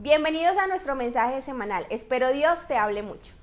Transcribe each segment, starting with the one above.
Bienvenidos a nuestro mensaje semanal. Espero Dios te hable mucho.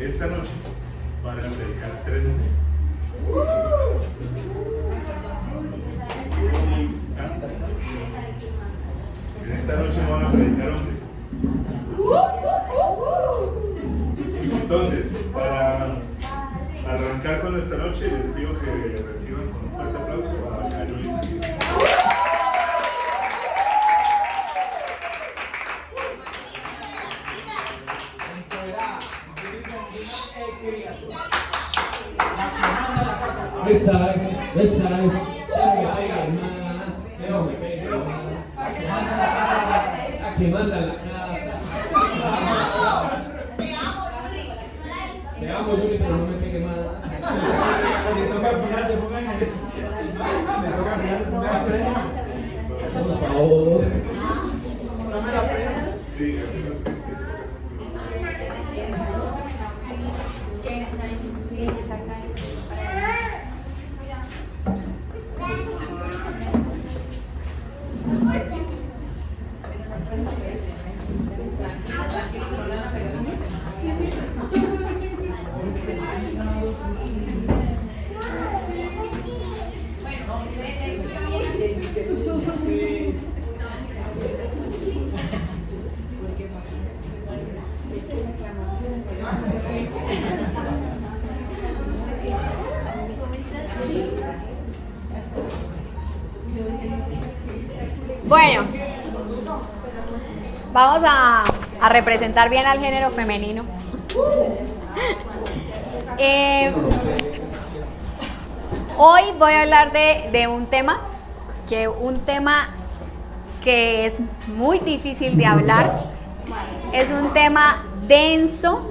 esta noche van a predicar 3 mujeres. En esta noche no van a predicar hombres. Entonces, para arrancar con esta noche, les pido que reciban con un fuerte aplauso a Luis. This size, hay más, pero me pego más. Aquí manda la casa. Te amo, Yuri, pero no me pegue más. Me toca afinarse, pongan en eso. Me toca afinarse, por favor. No me la prendas. Sí, así nos Bueno, vamos a representar bien al género femenino. Hoy voy a hablar de un tema que es muy difícil de hablar. Es un tema denso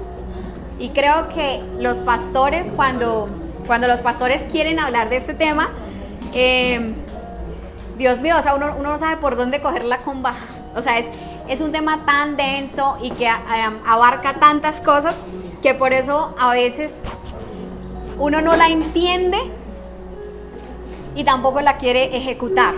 y creo que los pastores, cuando los pastores quieren hablar de este tema, Dios mío, o sea, uno no sabe por dónde coger la comba. O sea, es un tema tan denso y que abarca tantas cosas que por eso a veces uno no la entiende y tampoco la quiere ejecutar.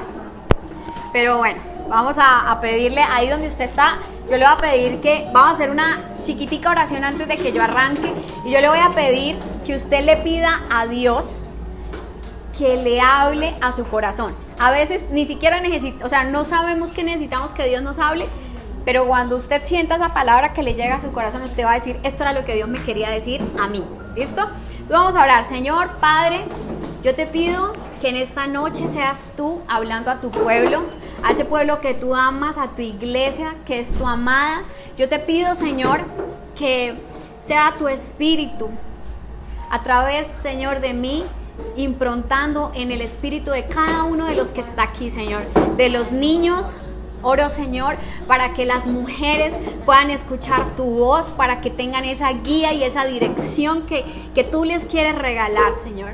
Pero bueno, vamos a pedirle ahí donde usted está. Yo le voy a pedir que vamos a hacer una chiquitica oración antes de que yo arranque. Y yo le voy a pedir que usted le pida a Dios que le hable a su corazón. A veces ni siquiera necesita, o sea, no sabemos que necesitamos que Dios nos hable, pero cuando usted sienta esa palabra que le llega a su corazón, usted va a decir, esto era lo que Dios me quería decir a mí. ¿Listo? Entonces vamos a orar. Señor, Padre, yo te pido que en esta noche seas tú hablando a tu pueblo, a ese pueblo que tú amas, a tu iglesia que es tu amada. Yo te pido, Señor, que sea tu espíritu a través, Señor, de mí, improntando en el espíritu de cada uno de los que está aquí, Señor, de los niños. Oro, Señor, para que las mujeres puedan escuchar tu voz, para que tengan esa guía y esa dirección que tú les quieres regalar, Señor.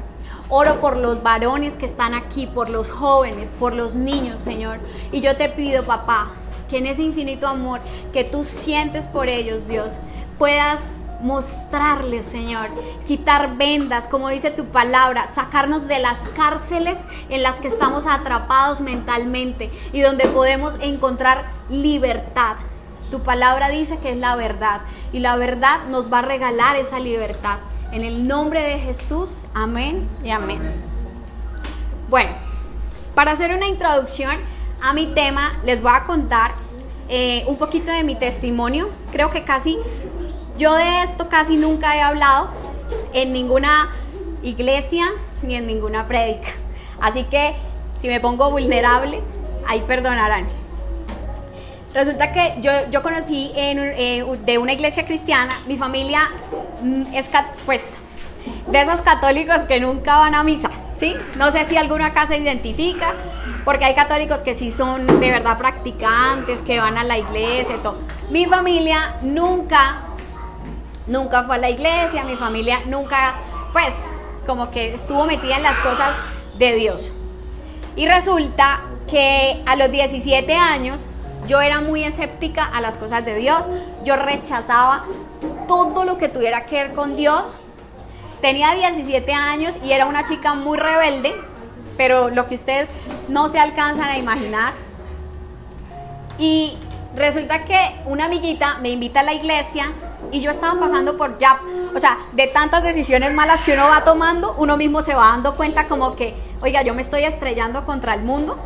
Oro por los varones que están aquí, por los jóvenes, por los niños, Señor. Y yo te pido, papá, que en ese infinito amor que tú sientes por ellos, Dios, puedas mostrarles, Señor, quitar vendas, como dice tu palabra, sacarnos de las cárceles en las que estamos atrapados mentalmente y donde podemos encontrar libertad. Tu palabra dice que es la verdad y la verdad nos va a regalar esa libertad. En el nombre de Jesús, amén y amén. Bueno, para hacer una introducción a mi tema, les voy a contar un poquito de mi testimonio. Creo que yo de esto casi nunca he hablado en ninguna iglesia ni en ninguna prédica. Así que si me pongo vulnerable, ahí perdonarán. Resulta que yo conocí de una iglesia cristiana. Mi familia es pues de esos católicos que nunca van a misa, ¿sí? No sé si alguno acá se identifica, porque hay católicos que sí son de verdad practicantes, que van a la iglesia y todo. Mi familia nunca fue a la iglesia, mi familia nunca, pues, como que estuvo metida en las cosas de Dios. Y resulta que a los 17 años yo era muy escéptica a las cosas de Dios. Yo rechazaba todo lo que tuviera que ver con Dios. Tenía 17 años y era una chica muy rebelde, pero lo que ustedes no se alcanzan a imaginar. Y resulta que una amiguita me invita a la iglesia y yo estaba pasando por ya, o sea, de tantas decisiones malas que uno va tomando, uno mismo se va dando cuenta como que, oiga, yo me estoy estrellando contra el mundo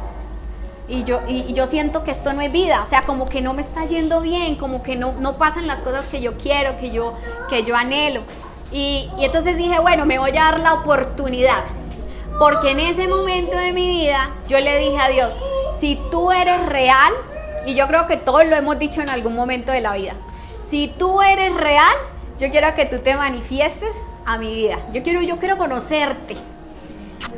y yo siento que esto no es vida, o sea, como que no me está yendo bien, como que no pasan las cosas que yo quiero, que yo anhelo. Y entonces dije, bueno, me voy a dar la oportunidad, porque en ese momento de mi vida yo le dije a Dios, si tú eres real, y yo creo que todos lo hemos dicho en algún momento de la vida, si tú eres real, yo quiero que tú te manifiestes a mi vida, yo quiero conocerte.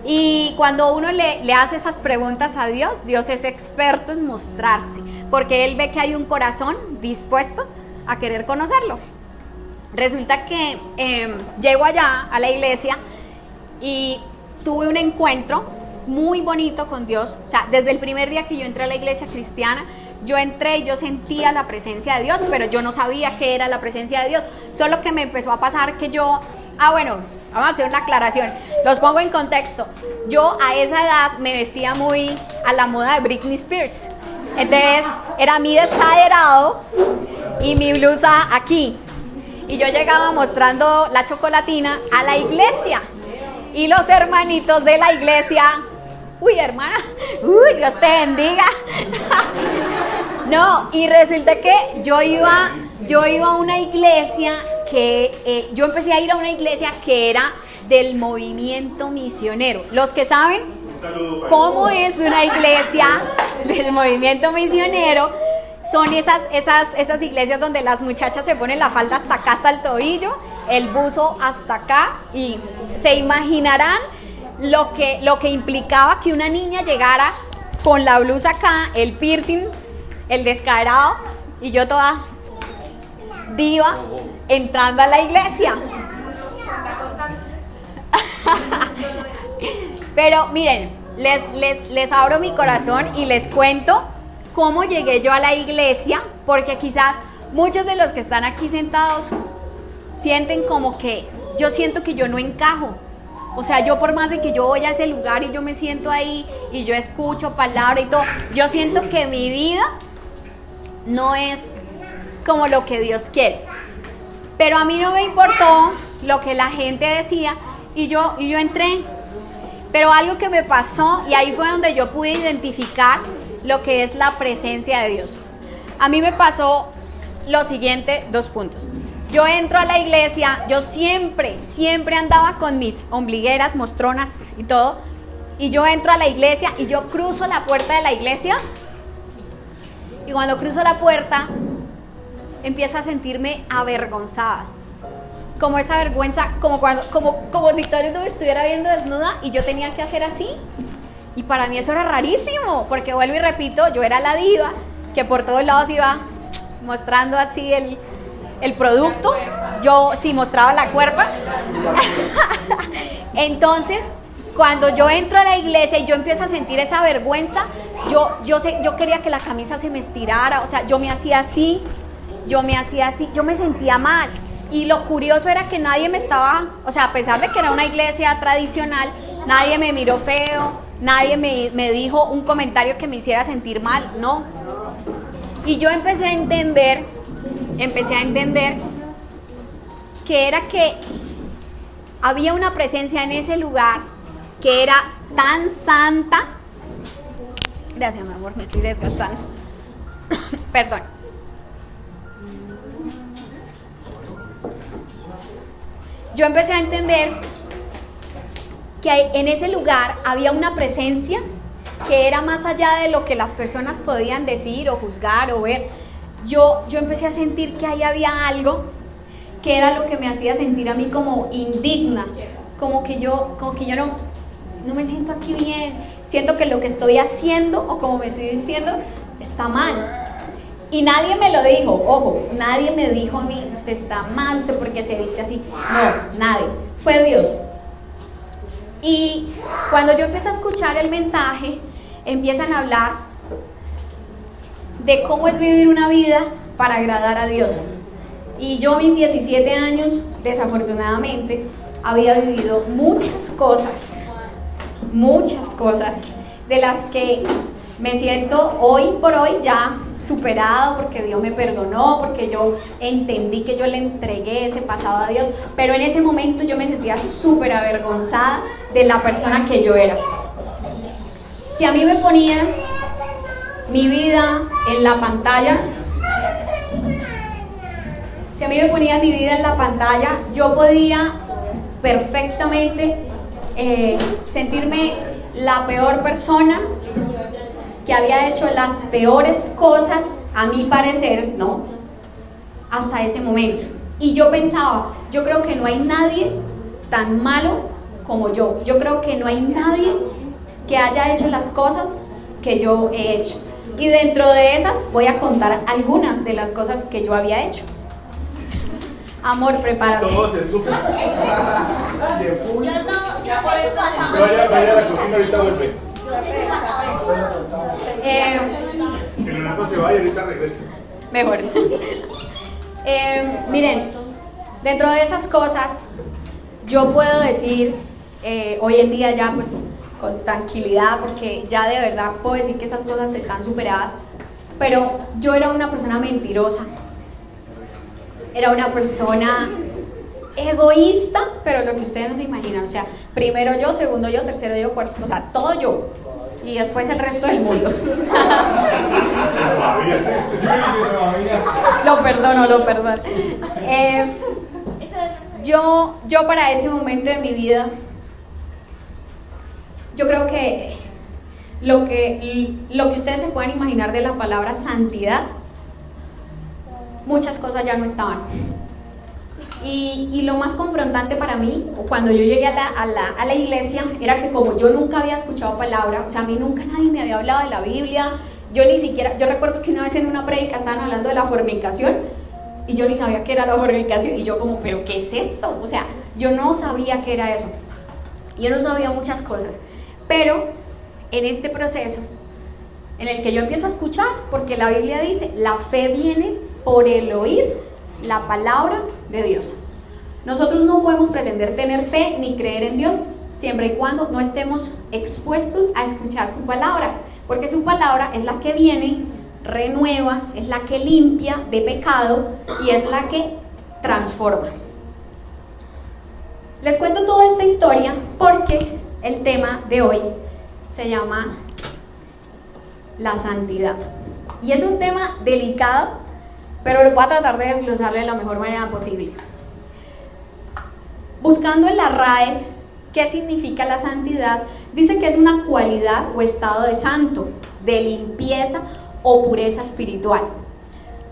Y cuando uno le hace esas preguntas a Dios, Dios es experto en mostrarse, porque Él ve que hay un corazón dispuesto a querer conocerlo. Resulta que llego allá a la iglesia y tuve un encuentro muy bonito con Dios. O sea, desde el primer día que yo entré a la iglesia cristiana, yo entré y yo sentía la presencia de Dios, pero yo no sabía qué era la presencia de Dios. Solo que me empezó a pasar que yo, bueno, vamos a hacer una aclaración, los pongo en contexto. Yo a esa edad me vestía muy a la moda de Britney Spears. Entonces era mi descaderado y mi blusa aquí. Y yo llegaba mostrando la chocolatina a la iglesia. Y los hermanitos de la iglesia, uy, hermana, uy, Dios te bendiga. No, y resulta que yo iba a una iglesia que, yo empecé a ir a una iglesia que era del movimiento misionero. Los que saben cómo es una iglesia del movimiento misionero, son esas iglesias donde las muchachas se ponen la falda hasta acá, hasta el tobillo, el buzo hasta acá, y se imaginarán lo que implicaba que una niña llegara con la blusa acá, el piercing, el descaderado, y yo toda diva entrando a la iglesia. Pero miren, les abro mi corazón y les cuento cómo llegué yo a la iglesia, porque quizás muchos de los que están aquí sentados sienten como que yo siento que yo no encajo. O sea, yo por más de que yo voy a ese lugar y yo me siento ahí y yo escucho palabra y todo, yo siento que mi vida no es como lo que Dios quiere. Pero a mí no me importó lo que la gente decía y yo entré. Pero algo que me pasó, y ahí fue donde yo pude identificar lo que es la presencia de Dios. A mí me pasó lo siguiente, 2 puntos. Yo entro a la iglesia, yo siempre andaba con mis ombligueras, mostronas y todo, y yo entro a la iglesia y yo cruzo la puerta de la iglesia, y cuando cruzo la puerta empiezo a sentirme avergonzada, como esa vergüenza, como si todo el mundo me estuviera viendo desnuda y yo tenía que hacer así. Y para mí eso era rarísimo, porque vuelvo y repito, yo era la diva que por todos lados iba mostrando así el producto. Yo sí mostraba la cuerpa. Entonces, cuando yo entro a la iglesia y yo empiezo a sentir esa vergüenza, yo quería que la camisa se me estirara, o sea, yo me hacía así, yo me sentía mal. Y lo curioso era que nadie me estaba, o sea, a pesar de que era una iglesia tradicional, nadie me miró feo, nadie me dijo un comentario que me hiciera sentir mal, no. Y yo empecé a entender que era que había una presencia en ese lugar que era tan santa. Gracias, mi amor, me estoy desgastando. Perdón. Yo empecé a entender que en ese lugar había una presencia que era más allá de lo que las personas podían decir o juzgar o ver. Yo empecé a sentir que ahí había algo que era lo que me hacía sentir a mí como indigna, como que yo no me siento aquí bien, siento que lo que estoy haciendo o como me estoy vistiendo está mal. Y nadie me lo dijo, ojo, nadie me dijo a mí, usted está mal, usted porque se viste así. No, nadie, fue Dios. Y cuando yo empecé a escuchar el mensaje, empiezan a hablar de cómo es vivir una vida para agradar a Dios. Y yo, mis 17 años, desafortunadamente, había vivido muchas cosas de las que me siento hoy por hoy ya superado, porque Dios me perdonó, porque yo entendí que yo le entregué ese pasado a Dios, pero en ese momento yo me sentía súper avergonzada de la persona que yo era. Si a mí me ponían mi vida en la pantalla, yo podía perfectamente sentirme la peor persona, que había hecho las peores cosas, a mi parecer, ¿no? Hasta ese momento. Y yo pensaba, yo creo que no hay nadie tan malo como yo. Yo creo que no hay nadie que haya hecho las cosas que yo he hecho. Y dentro de esas voy a contar algunas de las cosas que yo había hecho. Amor, prepárate. Todo se supo. Yo por eso pasaba. Vaya a la cocina, ahorita vuelve. Que Leonardo se vaya y ahorita regrese. Mejor. Miren, dentro de esas cosas, yo puedo decir, hoy en día ya pues con tranquilidad, porque ya de verdad puedo decir que esas cosas están superadas, pero yo era una persona mentirosa. Era una persona egoísta, pero lo que ustedes no se imaginan, o sea, primero yo, segundo yo, tercero yo, cuarto, o sea, todo yo, y después el resto del mundo. Lo perdono. Yo para ese momento de mi vida, yo creo que lo que ustedes se pueden imaginar de la palabra santidad, muchas cosas ya no estaban. Y lo más confrontante para mí, cuando yo llegué a la iglesia, era que como yo nunca había escuchado palabra, o sea, a mí nunca nadie me había hablado de la Biblia, yo recuerdo que una vez en una prédica estaban hablando de la fornicación, y yo ni sabía qué era la fornicación, y yo como, ¿pero qué es esto? O sea, yo no sabía qué era eso, yo no sabía muchas cosas, pero en este proceso, en el que yo empiezo a escuchar, porque la Biblia dice, la fe viene por el oír la palabra de Dios. Nosotros no podemos pretender tener fe ni creer en Dios siempre y cuando no estemos expuestos a escuchar su palabra, porque su palabra es la que viene, renueva, es la que limpia de pecado y es la que transforma. Les cuento toda esta historia porque el tema de hoy se llama la santidad y es un tema delicado, pero voy a tratar de desglosarlo de la mejor manera posible. Buscando en la RAE qué significa la santidad, dice que es una cualidad o estado de santo, de limpieza o pureza espiritual,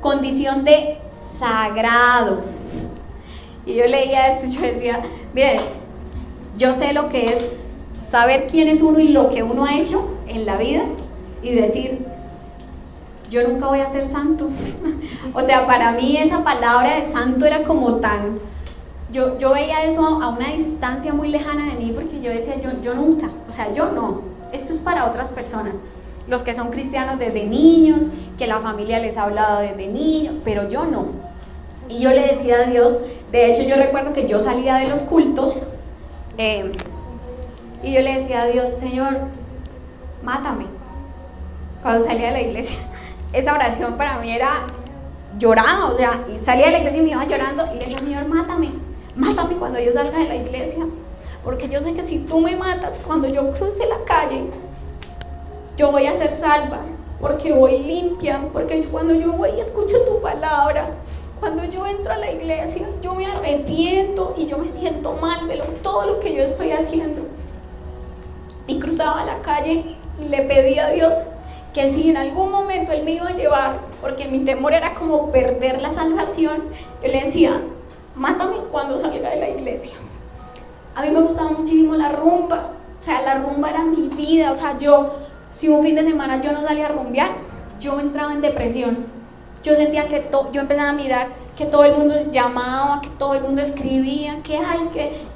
condición de sagrado. Y yo leía esto y yo decía, miren, yo sé lo que es saber quién es uno y lo que uno ha hecho en la vida y decir, yo nunca voy a ser santo. O sea, para mí esa palabra de santo era como tan... Yo veía eso a una distancia muy lejana de mí porque yo decía, yo nunca, o sea, yo no. Esto es para otras personas, los que son cristianos desde niños, que la familia les ha hablado desde niños, pero yo no. Y yo le decía a Dios, de hecho yo recuerdo que yo salía de los cultos y yo le decía a Dios, Señor, mátame. Cuando salía de la iglesia, esa oración para mí era llorada, o sea, y salía de la iglesia y me iba llorando y le decía, Señor, mátame cuando yo salga de la iglesia, porque yo sé que si tú me matas, cuando yo cruce la calle, yo voy a ser salva, porque voy limpia, porque cuando yo voy y escucho tu palabra, cuando yo entro a la iglesia, yo me arrepiento y yo me siento mal de todo lo que yo estoy haciendo. Y cruzaba la calle y le pedí a Dios que si en algún momento Él me iba a llevar, porque mi temor era como perder la salvación, yo le decía, mátame cuando salga de la iglesia. A mí me gustaba muchísimo la rumba, o sea, la rumba era mi vida, o sea, si un fin de semana yo no salía a rumbear, yo entraba en depresión. Yo sentía que yo empezaba a mirar que todo el mundo llamaba, que todo el mundo escribía, que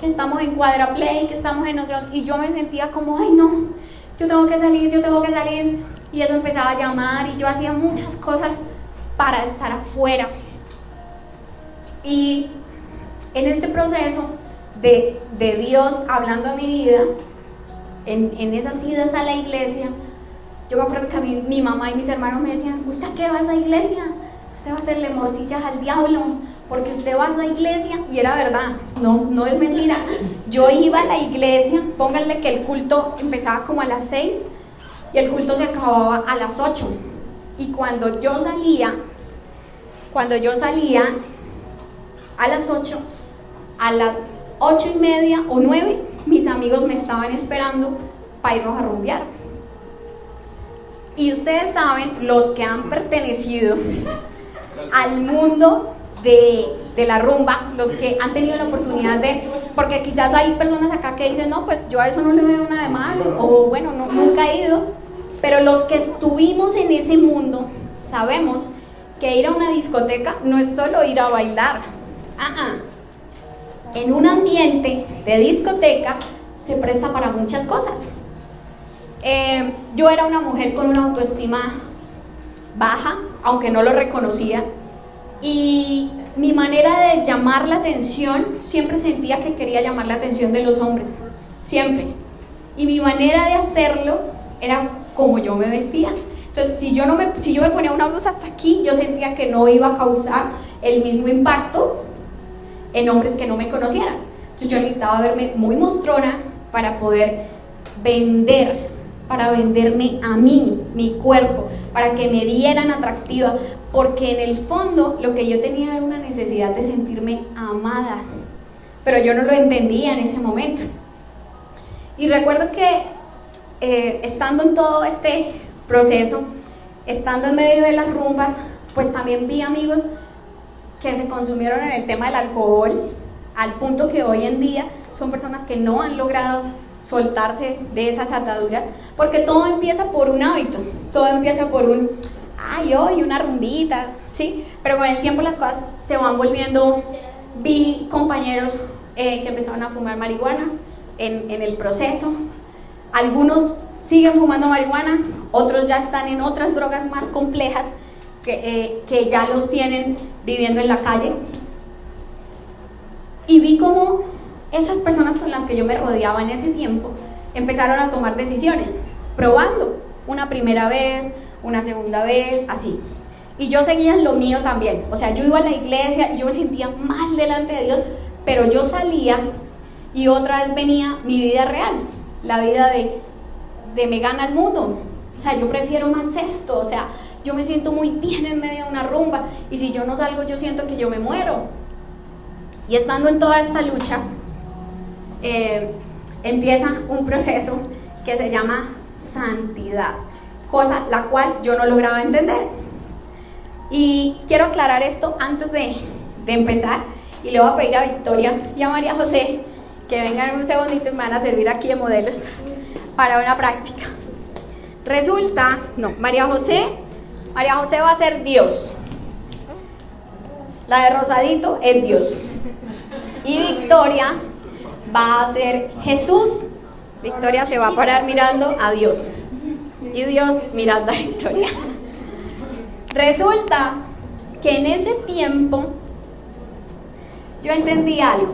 estamos en Cuadraplay, que estamos en nosotros, y yo me sentía como, ay no, yo tengo que salir, y eso empezaba a llamar, y yo hacía muchas cosas para estar afuera. Y en este proceso de Dios hablando a mi vida, en esas idas a la iglesia, Yo me acuerdo que a mí, mi mamá y mis hermanos me decían, ¿usted a qué va a esa iglesia? Usted va a hacerle morcillas al diablo, porque usted va a esa iglesia. Y era verdad, no es mentira. Yo iba a la iglesia, pónganle que el culto empezaba como a las 6 y el culto se acababa a las 8. Y cuando yo salía a las 8, a las 8:30 o 9, mis amigos me estaban esperando para irnos a rumbear. Y ustedes saben, los que han pertenecido al mundo de la rumba, los que han tenido la oportunidad de, porque quizás hay personas acá que dicen, no, pues yo a eso no le veo nada de malo, o bueno, nunca he ido, pero los que estuvimos en ese mundo sabemos que ir a una discoteca no es solo ir a bailar. En un ambiente de discoteca se presta para muchas cosas. Yo era una mujer con una autoestima baja, aunque no lo reconocía, y mi manera de llamar la atención, siempre sentía que quería llamar la atención de los hombres, siempre, y mi manera de hacerlo era como yo me vestía. Entonces, si yo me ponía una blusa hasta aquí, yo sentía que no iba a causar el mismo impacto en hombres que no me conocieran. Entonces yo necesitaba verme muy mostrona para poder para venderme a mí, mi cuerpo, para que me vieran atractiva, porque en el fondo lo que yo tenía era una necesidad de sentirme amada, pero yo no lo entendía en ese momento. Y recuerdo que estando en todo este proceso, estando en medio de las rumbas, pues también vi amigos que se consumieron en el tema del alcohol, al punto que hoy en día son personas que no han logrado soltarse de esas ataduras, porque todo empieza por un hábito, todo empieza por hoy una rumbita, ¿sí? Pero con el tiempo las cosas se van volviendo. Vi compañeros que empezaron a fumar marihuana en el proceso, algunos siguen fumando marihuana, otros ya están en otras drogas más complejas que ya los tienen viviendo en la calle, y vi cómo esas personas con las que yo me rodeaba en ese tiempo empezaron a tomar decisiones, probando una primera vez, una segunda vez, así. Y yo seguía en lo mío también, o sea, yo iba a la iglesia y yo me sentía mal delante de Dios, pero yo salía y otra vez venía mi vida real, la vida de me gana el mundo. O sea, yo prefiero más esto, o sea, yo me siento muy bien en medio de una rumba, y si yo no salgo yo siento que yo me muero. Y estando en toda esta lucha, empieza un proceso que se llama santidad, cosa la cual yo no lograba entender. Y quiero aclarar esto antes de empezar, y le voy a pedir a Victoria y a María José que vengan un segundito y me van a servir aquí de modelos para una práctica. María José va a ser Dios, la de rosadito es Dios, y Victoria va a ser Jesús. Victoria se va a parar mirando a Dios y Dios mirando a Victoria. Resulta que en ese tiempo yo entendí algo,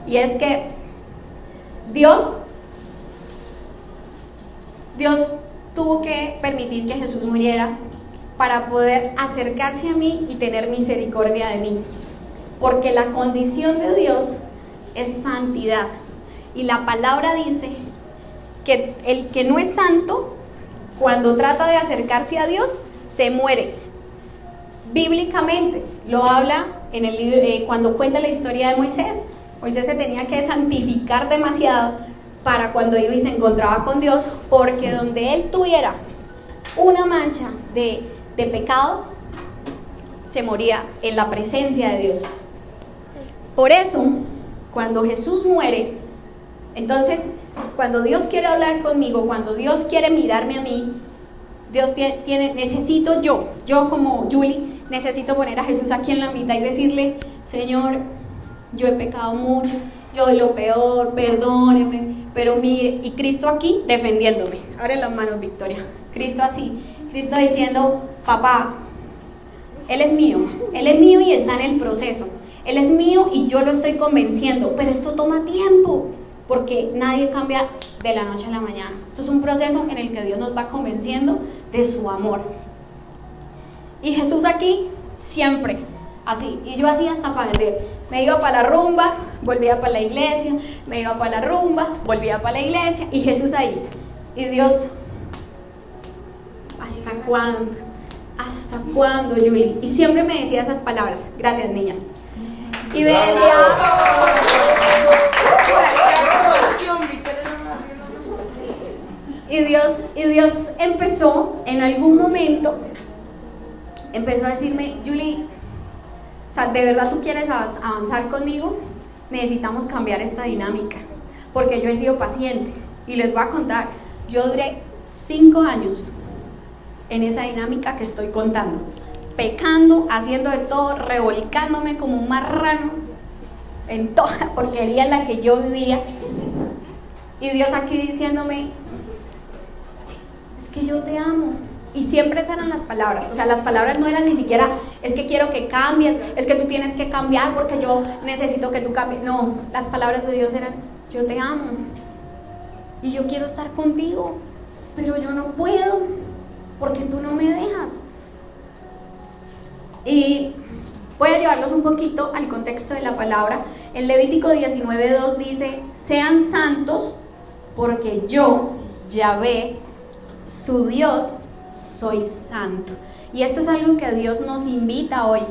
y es que Dios tuvo que permitir que Jesús muriera para poder acercarse a mí y tener misericordia de mí, porque la condición de Dios es santidad, y la palabra dice que el que no es santo, cuando trata de acercarse a Dios, se muere. Bíblicamente lo habla en el libro, cuando cuenta la historia de Moisés. Moisés se tenía que santificar demasiado para cuando iba y se encontraba con Dios, porque donde él tuviera una mancha de pecado, se moría en la presencia de Dios. Por eso, cuando Jesús muere, entonces, cuando Dios quiere hablar conmigo, cuando Dios quiere mirarme a mí, necesito yo como Julie, necesito poner a Jesús aquí en la mitad y decirle: Señor, yo he pecado mucho, yo doy lo peor, perdóneme, pero mire, y Cristo aquí defendiéndome. Abre las manos, Victoria. Cristo así, Cristo diciendo: papá, Él es mío y está en el proceso. Él es mío y yo lo estoy convenciendo, pero esto toma tiempo. porque nadie cambia de la noche a la mañana. Esto es un proceso en el que Dios nos va convenciendo de su amor. Y Jesús aquí siempre así, y yo así hasta para vender. Me iba para la rumba, volvía para la iglesia, me iba para la rumba, volvía para la iglesia, y Jesús ahí. Y Dios, ¿hasta cuándo? ¿Hasta cuándo, Julie? Y siempre me decía esas palabras. Gracias, niñas. Y me decía... Y Dios empezó, en algún momento, empezó a decirme, Julie, o sea, ¿de verdad tú quieres avanzar conmigo? Necesitamos cambiar esta dinámica, porque yo he sido paciente, y les voy a contar, yo duré 5 años en esa dinámica que estoy contando, pecando, haciendo de todo, revolcándome como un marrano en toda la porquería en la que yo vivía, y Dios aquí diciéndome, es que yo te amo. Y siempre esas eran las palabras, o sea, las palabras no eran ni siquiera, es que quiero que cambies, es que tú tienes que cambiar porque yo necesito que tú cambies. No, las palabras de Dios eran, yo te amo y yo quiero estar contigo, pero yo no puedo porque tú no me dejas. Y voy a llevarlos un poquito al contexto de la palabra. En Levítico 19:2 dice, sean santos porque yo, Yahvé, su Dios, soy santo. Y esto es algo que Dios nos invita hoy.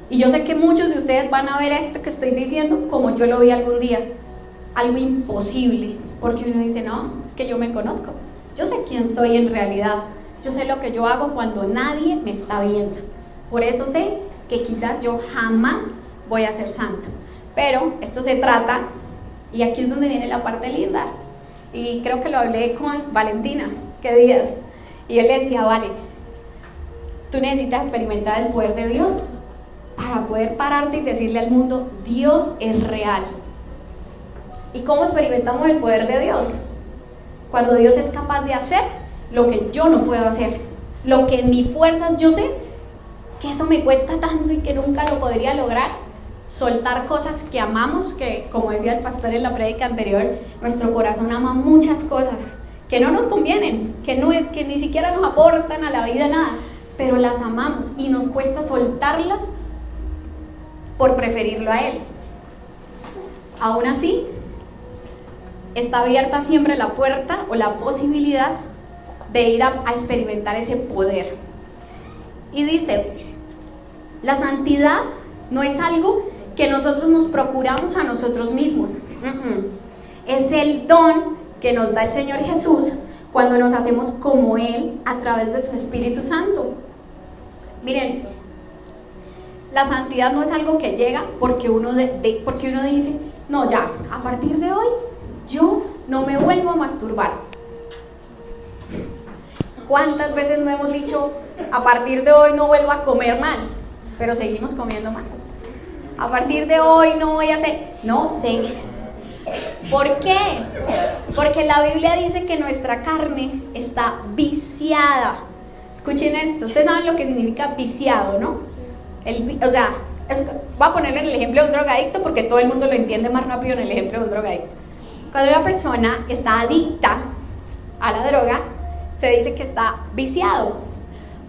Y yo sé que muchos de ustedes van a ver esto que estoy diciendo como yo lo vi algún día, algo imposible, porque uno dice, no, es que yo me conozco, yo sé quién soy en realidad, yo sé lo que yo hago cuando nadie me está viendo, por eso sé que quizás yo jamás voy a ser santo. Pero esto se trata, y aquí es donde viene la parte linda, y creo que lo hablé con Valentina, ¿qué días? Y él le decía, vale, tú necesitas experimentar el poder de Dios para poder pararte y decirle al mundo, Dios es real. ¿Y cómo experimentamos el poder de Dios? Cuando Dios es capaz de hacer lo que yo no puedo hacer, lo que en mis fuerzas yo sé que eso me cuesta tanto y que nunca lo podría lograr, soltar cosas que amamos, que como decía el pastor en la prédica anterior, nuestro corazón ama muchas cosas que no nos convienen, que ni siquiera nos aportan a la vida nada, pero las amamos y nos cuesta soltarlas por preferirlo a Él. Aún así, está abierta siempre la puerta o la posibilidad de ir a experimentar ese poder. Y dice, la santidad no es algo que nosotros nos procuramos a nosotros mismos. Es el don que nos da el Señor Jesús cuando nos hacemos como Él a través de su Espíritu Santo. Miren, la santidad no es algo que llega porque uno dice, no, ya, a partir de hoy yo no me vuelvo a masturbar. ¿Cuántas veces no hemos dicho, a partir de hoy no vuelvo a comer mal? Pero seguimos comiendo mal. A partir de hoy no voy a hacer, no, seguimos. ¿Por qué? Porque la Biblia dice que nuestra carne está viciada. Escuchen esto, ustedes saben lo que significa viciado, ¿no? Voy a ponerle el ejemplo de un drogadicto porque todo el mundo lo entiende más rápido en el ejemplo de un drogadicto. Cuando una persona está adicta a la droga, se dice que está viciado,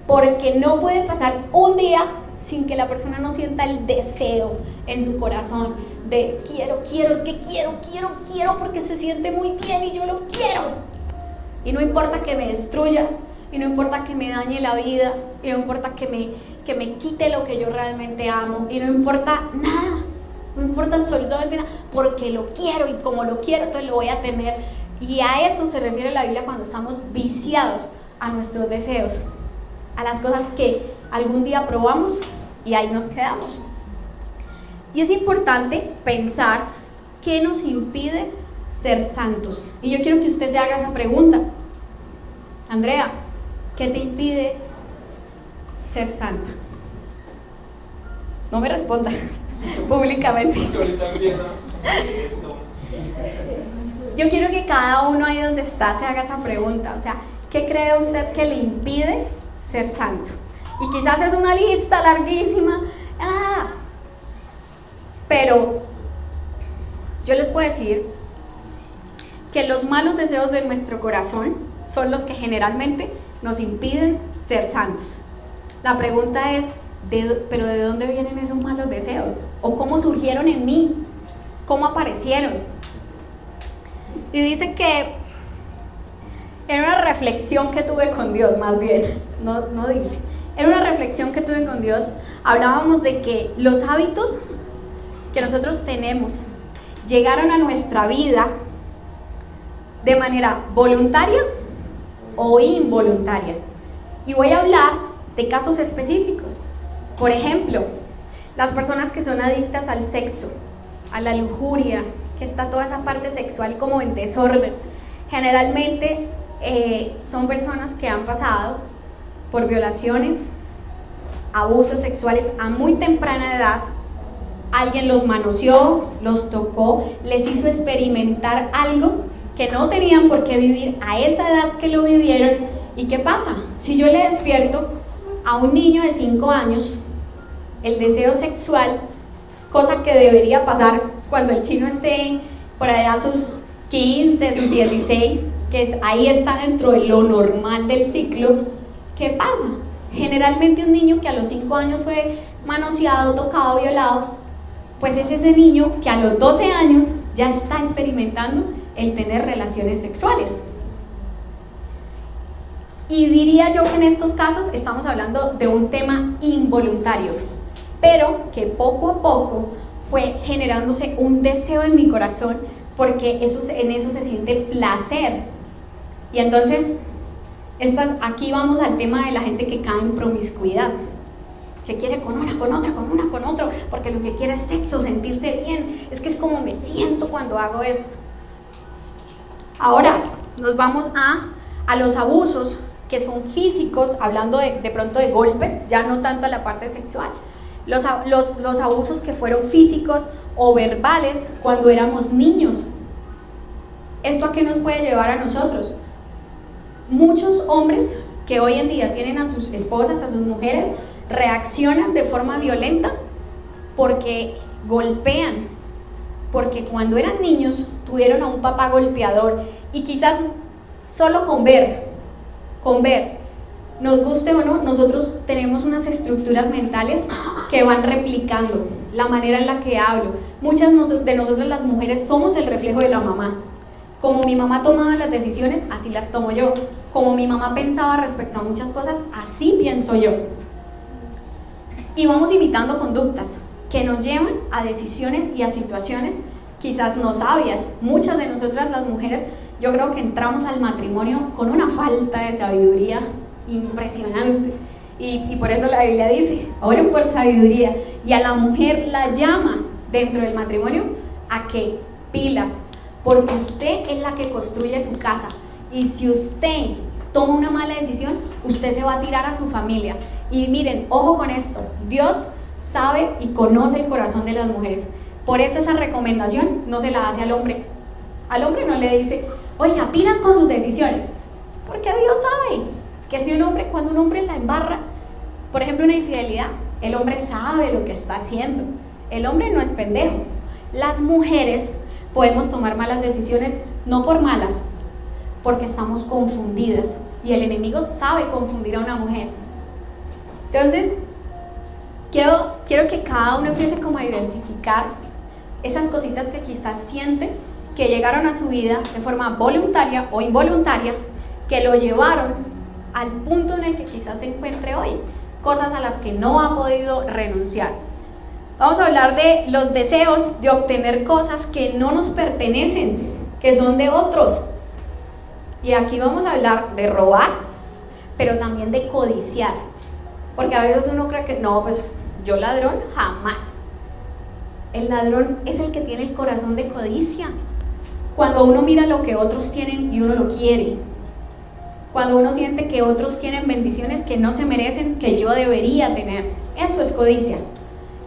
porque no puede pasar un día sin que la persona no sienta el deseo en su corazón de quiero, es que quiero porque se siente muy bien y yo lo quiero. Y no importa que me destruya, y no importa que me dañe la vida, y no importa que me quite lo que yo realmente amo, y no importa nada, no importa absolutamente nada, porque lo quiero y como lo quiero, entonces lo voy a tener. Y a eso se refiere la Biblia cuando estamos viciados a nuestros deseos, a las cosas que algún día probamos y ahí nos quedamos. Y es importante pensar qué nos impide ser santos. Y yo quiero que usted se haga esa pregunta. Andrea, ¿qué te impide ser santa? No me responda públicamente. Yo quiero que cada uno ahí donde está se haga esa pregunta. O sea, ¿qué cree usted que le impide ser santo? Y quizás es una lista larguísima. Pero yo les puedo decir que los malos deseos de nuestro corazón son los que generalmente nos impiden ser santos. La pregunta es, ¿pero de dónde vienen esos malos deseos? ¿O cómo surgieron en mí? ¿Cómo aparecieron? Y dice que en una reflexión que tuve con Dios, más bien, no dice, en una reflexión que tuve con Dios, hablábamos de que los hábitos que nosotros tenemos llegaron a nuestra vida de manera voluntaria o involuntaria. Y voy a hablar de casos específicos. Por ejemplo, las personas que son adictas al sexo, a la lujuria, que está toda esa parte sexual como en desorden. Generalmente son personas que han pasado por violaciones, abusos sexuales a muy temprana edad. Alguien los manoseó, los tocó, les hizo experimentar algo que no tenían por qué vivir a esa edad que lo vivieron. ¿Y qué pasa? Si yo le despierto a un niño de 5 años el deseo sexual, cosa que debería pasar cuando el chino esté por allá a sus 15, sus 16, ahí está dentro de lo normal del ciclo, ¿qué pasa? Generalmente un niño que a los 5 años fue manoseado, tocado, violado, pues es ese niño que a los 12 años ya está experimentando el tener relaciones sexuales. Y diría yo que en estos casos estamos hablando de un tema involuntario, pero que poco a poco fue generándose un deseo en mi corazón, porque en eso se siente placer. Y entonces, aquí vamos al tema de la gente que cae en promiscuidad, que quiere con una, con otra, con una, con otro, porque lo que quiere es sexo, sentirse bien. Es que es como me siento cuando hago esto. Ahora, nos vamos a los abusos que son físicos, hablando de pronto de golpes, ya no tanto a la parte sexual. Los abusos que fueron físicos o verbales cuando éramos niños. ¿Esto a qué nos puede llevar a nosotros? Muchos hombres que hoy en día tienen a sus esposas, a sus mujeres, reaccionan de forma violenta porque golpean, porque cuando eran niños tuvieron a un papá golpeador, y quizás solo con ver, nos guste o no, nosotros tenemos unas estructuras mentales que van replicando la manera en la que hablo. Muchas de nosotros las mujeres somos el reflejo de la mamá. Como mi mamá tomaba las decisiones, así las tomo yo. Como mi mamá pensaba respecto a muchas cosas, así pienso yo. Y vamos imitando conductas que nos llevan a decisiones y a situaciones quizás no sabias. Muchas de nosotras las mujeres, yo creo que entramos al matrimonio con una falta de sabiduría impresionante, y por eso la Biblia dice, oren por sabiduría, y a la mujer la llama dentro del matrimonio a que pilas, porque usted es la que construye su casa, y si usted toma una mala decisión, usted se va a tirar a su familia. Y miren, ojo con esto, Dios sabe y conoce el corazón de las mujeres, por eso esa recomendación no se la hace al hombre no le dice, oiga, pilas con sus decisiones, porque Dios sabe que si cuando un hombre la embarra, por ejemplo una infidelidad, el hombre sabe lo que está haciendo, el hombre no es pendejo. Las mujeres podemos tomar malas decisiones, no por malas, porque estamos confundidas, y el enemigo sabe confundir a una mujer. Entonces, quiero que cada uno empiece como a identificar esas cositas que quizás siente que llegaron a su vida de forma voluntaria o involuntaria, que lo llevaron al punto en el que quizás se encuentre hoy, cosas a las que no ha podido renunciar. Vamos a hablar de los deseos de obtener cosas que no nos pertenecen, que son de otros. Y aquí vamos a hablar de robar, pero también de codiciar, porque a veces uno cree que no, pues yo ladrón jamás. El ladrón es el que tiene el corazón de codicia. Cuando uno mira lo que otros tienen y uno lo quiere, cuando uno siente que otros tienen bendiciones que no se merecen, que yo debería tener, eso es codicia.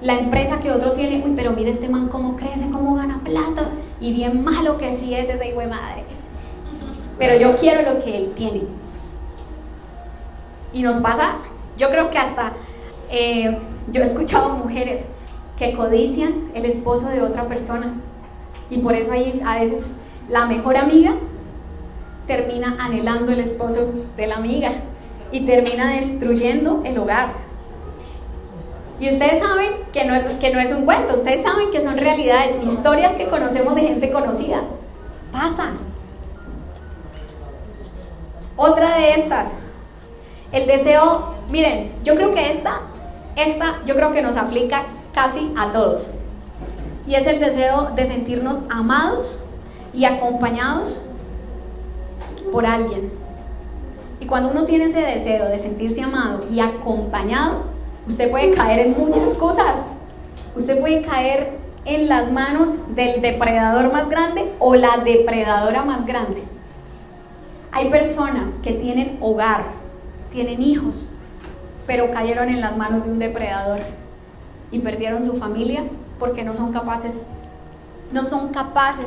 La empresa que otro tiene, uy, pero mire este man cómo crece, cómo gana plata, y bien malo que sí es ese hijo de madre, pero yo quiero lo que él tiene. Y nos pasa, yo creo que hasta yo he escuchado mujeres que codician el esposo de otra persona, y por eso hay a veces La mejor amiga termina anhelando el esposo de la amiga y termina destruyendo el hogar. Y ustedes saben que no es un cuento, ustedes saben que son realidades, historias que conocemos de gente conocida. Pasan. Otra de estas, el deseo, miren, yo creo que esta yo creo que nos aplica casi a todos. Y es el deseo de sentirnos amados y acompañados por alguien. Y cuando uno tiene ese deseo de sentirse amado y acompañado, usted puede caer en muchas cosas. Usted puede caer en las manos del depredador más grande o la depredadora más grande. Hay personas que tienen hogar, tienen hijos, pero cayeron en las manos de un depredador y perdieron su familia porque no son capaces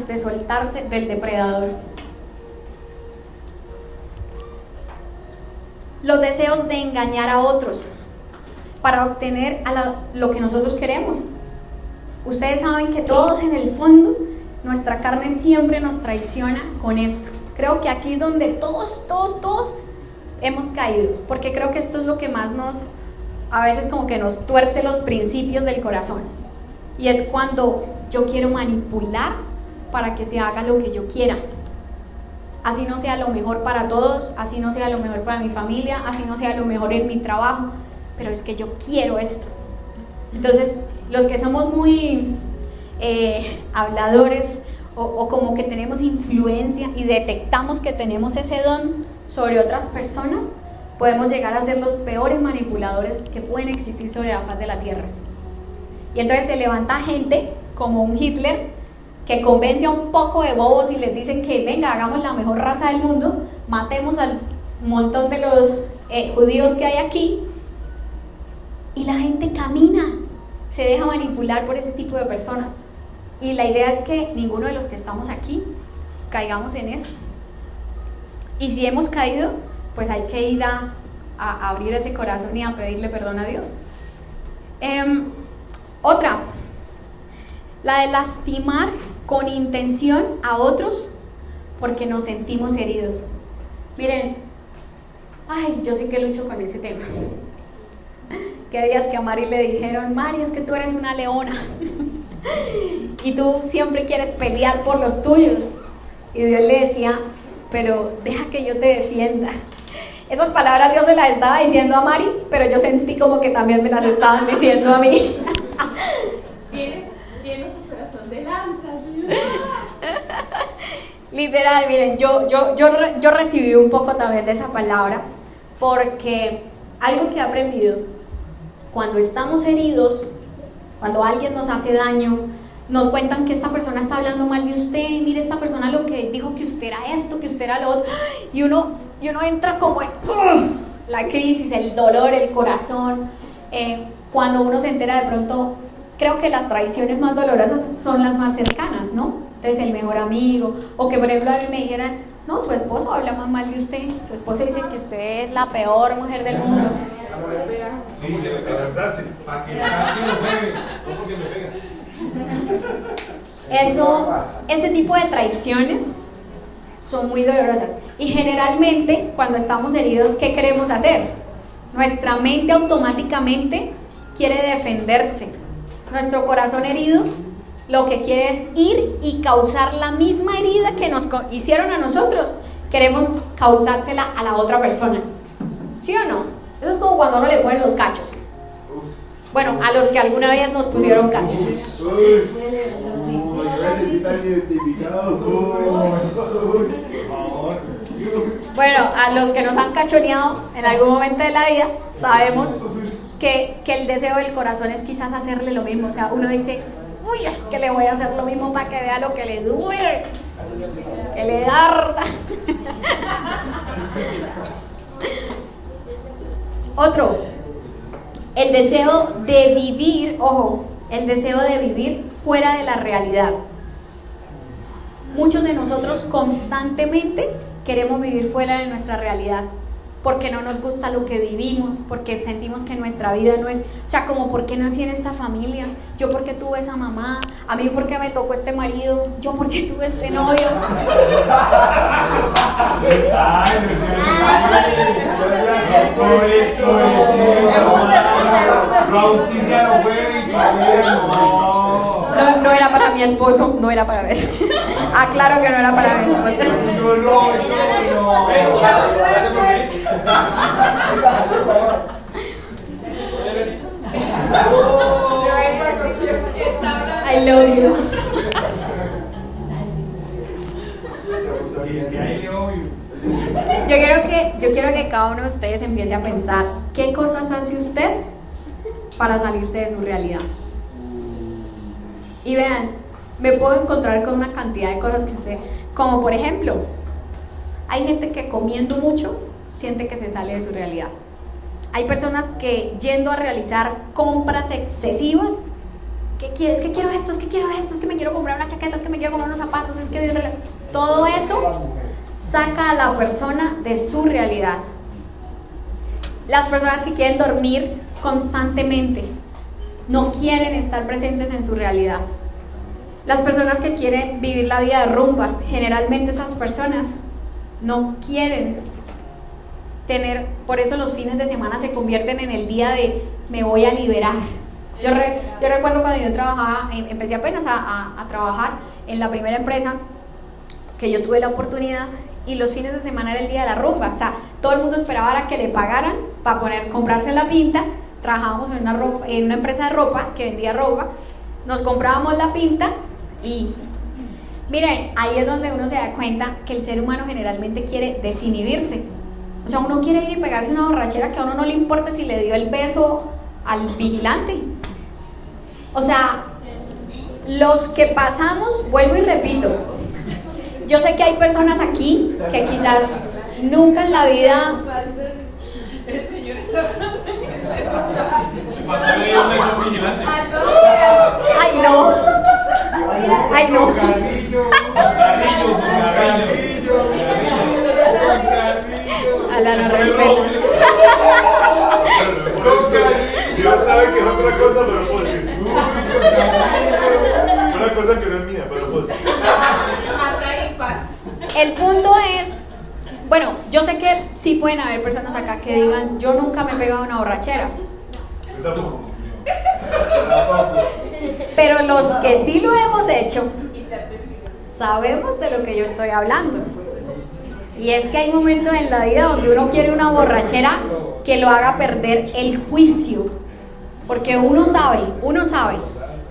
de soltarse del depredador. Los deseos de engañar a otros para obtener lo que nosotros queremos. Ustedes saben que todos en el fondo, nuestra carne siempre nos traiciona con esto. Creo que aquí es donde todos hemos caído, porque creo que esto es lo que más a veces como que nos tuerce los principios del corazón. Y es cuando yo quiero manipular para que se haga lo que yo quiera. Así no sea lo mejor para todos, así no sea lo mejor para mi familia, así no sea lo mejor en mi trabajo, pero es que yo quiero esto. Entonces, los que somos muy habladores o como que tenemos influencia y detectamos que tenemos ese don sobre otras personas, podemos llegar a ser los peores manipuladores que pueden existir sobre la faz de la tierra. Y entonces se levanta gente como un Hitler que convence a un poco de bobos y les dicen que venga, hagamos la mejor raza del mundo, matemos al montón de los judíos que hay aquí, y la gente camina, se deja manipular por ese tipo de personas. Y la idea es que ninguno de los que estamos aquí caigamos en eso. Y si hemos caído, pues hay que ir a abrir ese corazón y a pedirle perdón a Dios. Otra, la de lastimar con intención a otros porque nos sentimos heridos. Miren, yo sí que lucho con ese tema. Que días que a Mari le dijeron, Mari, es que tú eres una leona y tú siempre quieres pelear por los tuyos. Y Dios le decía, pero deja que yo te defienda. Esas palabras Dios se las estaba diciendo a Mari, pero yo sentí como que también me las estaban diciendo a mí. Tienes lleno tu corazón de lanzas. Literal, miren, yo recibí un poco también de esa palabra, porque algo que he aprendido, cuando estamos heridos, cuando alguien nos hace daño, nos cuentan que esta persona está hablando mal de usted, mire esta persona lo que dijo, que usted era esto, que usted era lo otro, y uno entra como en la crisis, el dolor, el corazón. Cuando uno se entera de pronto, creo que las traiciones más dolorosas son las más cercanas, ¿no? Entonces el mejor amigo, o que por ejemplo a mí me dijeran, no, su esposo habla más mal de usted, su esposo dice que usted es la peor mujer del mundo. Sí, de verdad, sí. Para que casi me pegue, no porque me pega. Ese tipo de traiciones son muy dolorosas. Y generalmente, cuando estamos heridos, ¿qué queremos hacer? Nuestra mente automáticamente quiere defenderse. Nuestro corazón herido lo que quiere es ir y causar la misma herida que nos hicieron a nosotros. Queremos causársela a la otra persona. ¿Sí o no? Eso es como cuando uno le ponen los cachos. Bueno, a los que alguna vez nos pusieron cachos. Yo me sentí tan identificado. Por favor. Bueno, a los que nos han cachoneado en algún momento de la vida, sabemos que el deseo del corazón es quizás hacerle lo mismo. O sea, uno dice, uy, es que le voy a hacer lo mismo para que vea lo que le duele, que le arda. Otro, el deseo de vivir, ojo, el deseo de vivir fuera de la realidad. Muchos de nosotros constantemente queremos vivir fuera de nuestra realidad. porque no nos gusta lo que vivimos, porque sentimos que nuestra vida no es, o sea, como por qué nací en esta familia, yo por qué tuve esa mamá, a mí por qué me tocó este marido, yo por qué tuve este novio. No era para mi esposo, no era para eso. Aclaro que no era para mi esposo. I love you. Yo quiero que cada uno de ustedes empiece a pensar qué cosas hace usted para salirse de su realidad. Y vean, me puedo encontrar con una cantidad de cosas que usted, como por ejemplo, hay gente que comiendo mucho siente que se sale de su realidad. Hay personas que yendo a realizar compras excesivas, ¿qué quieres? Es que quiero esto, es que quiero esto, es que me quiero comprar una chaqueta, es que me quiero comprar unos zapatos, es que todo eso saca a la persona de su realidad. Las personas que quieren dormir constantemente no quieren estar presentes en su realidad. Las personas que quieren vivir la vida de rumba, generalmente esas personas no quieren tener, por eso los fines de semana se convierten en el día de me voy a liberar. Yo recuerdo cuando yo trabajaba, empecé apenas a trabajar en la primera empresa que yo tuve la oportunidad, y los fines de semana era el día de la rumba, o sea, todo el mundo esperaba a que le pagaran para comprarse la pinta. Trabajábamos en una empresa de ropa que vendía ropa, nos comprábamos la pinta y miren, ahí es donde uno se da cuenta que el ser humano generalmente quiere desinhibirse. O sea, uno quiere ir y pegarse una borrachera que a uno no le importa si le dio el beso al vigilante. O sea, los que pasamos, vuelvo y repito, yo sé que hay personas aquí que quizás nunca en la vida... El señor está hablando. Ay, no. Ay, no. Ala, no respeto. Dios sabe que es otra cosa, pero puedo decir. Una cosa que no es mía, pero puedo decir. Hasta ahí paz. El punto es, bueno, yo sé que sí pueden haber personas acá que digan, yo nunca me he pegado una borrachera. Yo tampoco. Pero los que sí lo hemos hecho, sabemos de lo que yo estoy hablando. Y es que hay momentos en la vida donde uno quiere una borrachera que lo haga perder el juicio. Porque uno sabe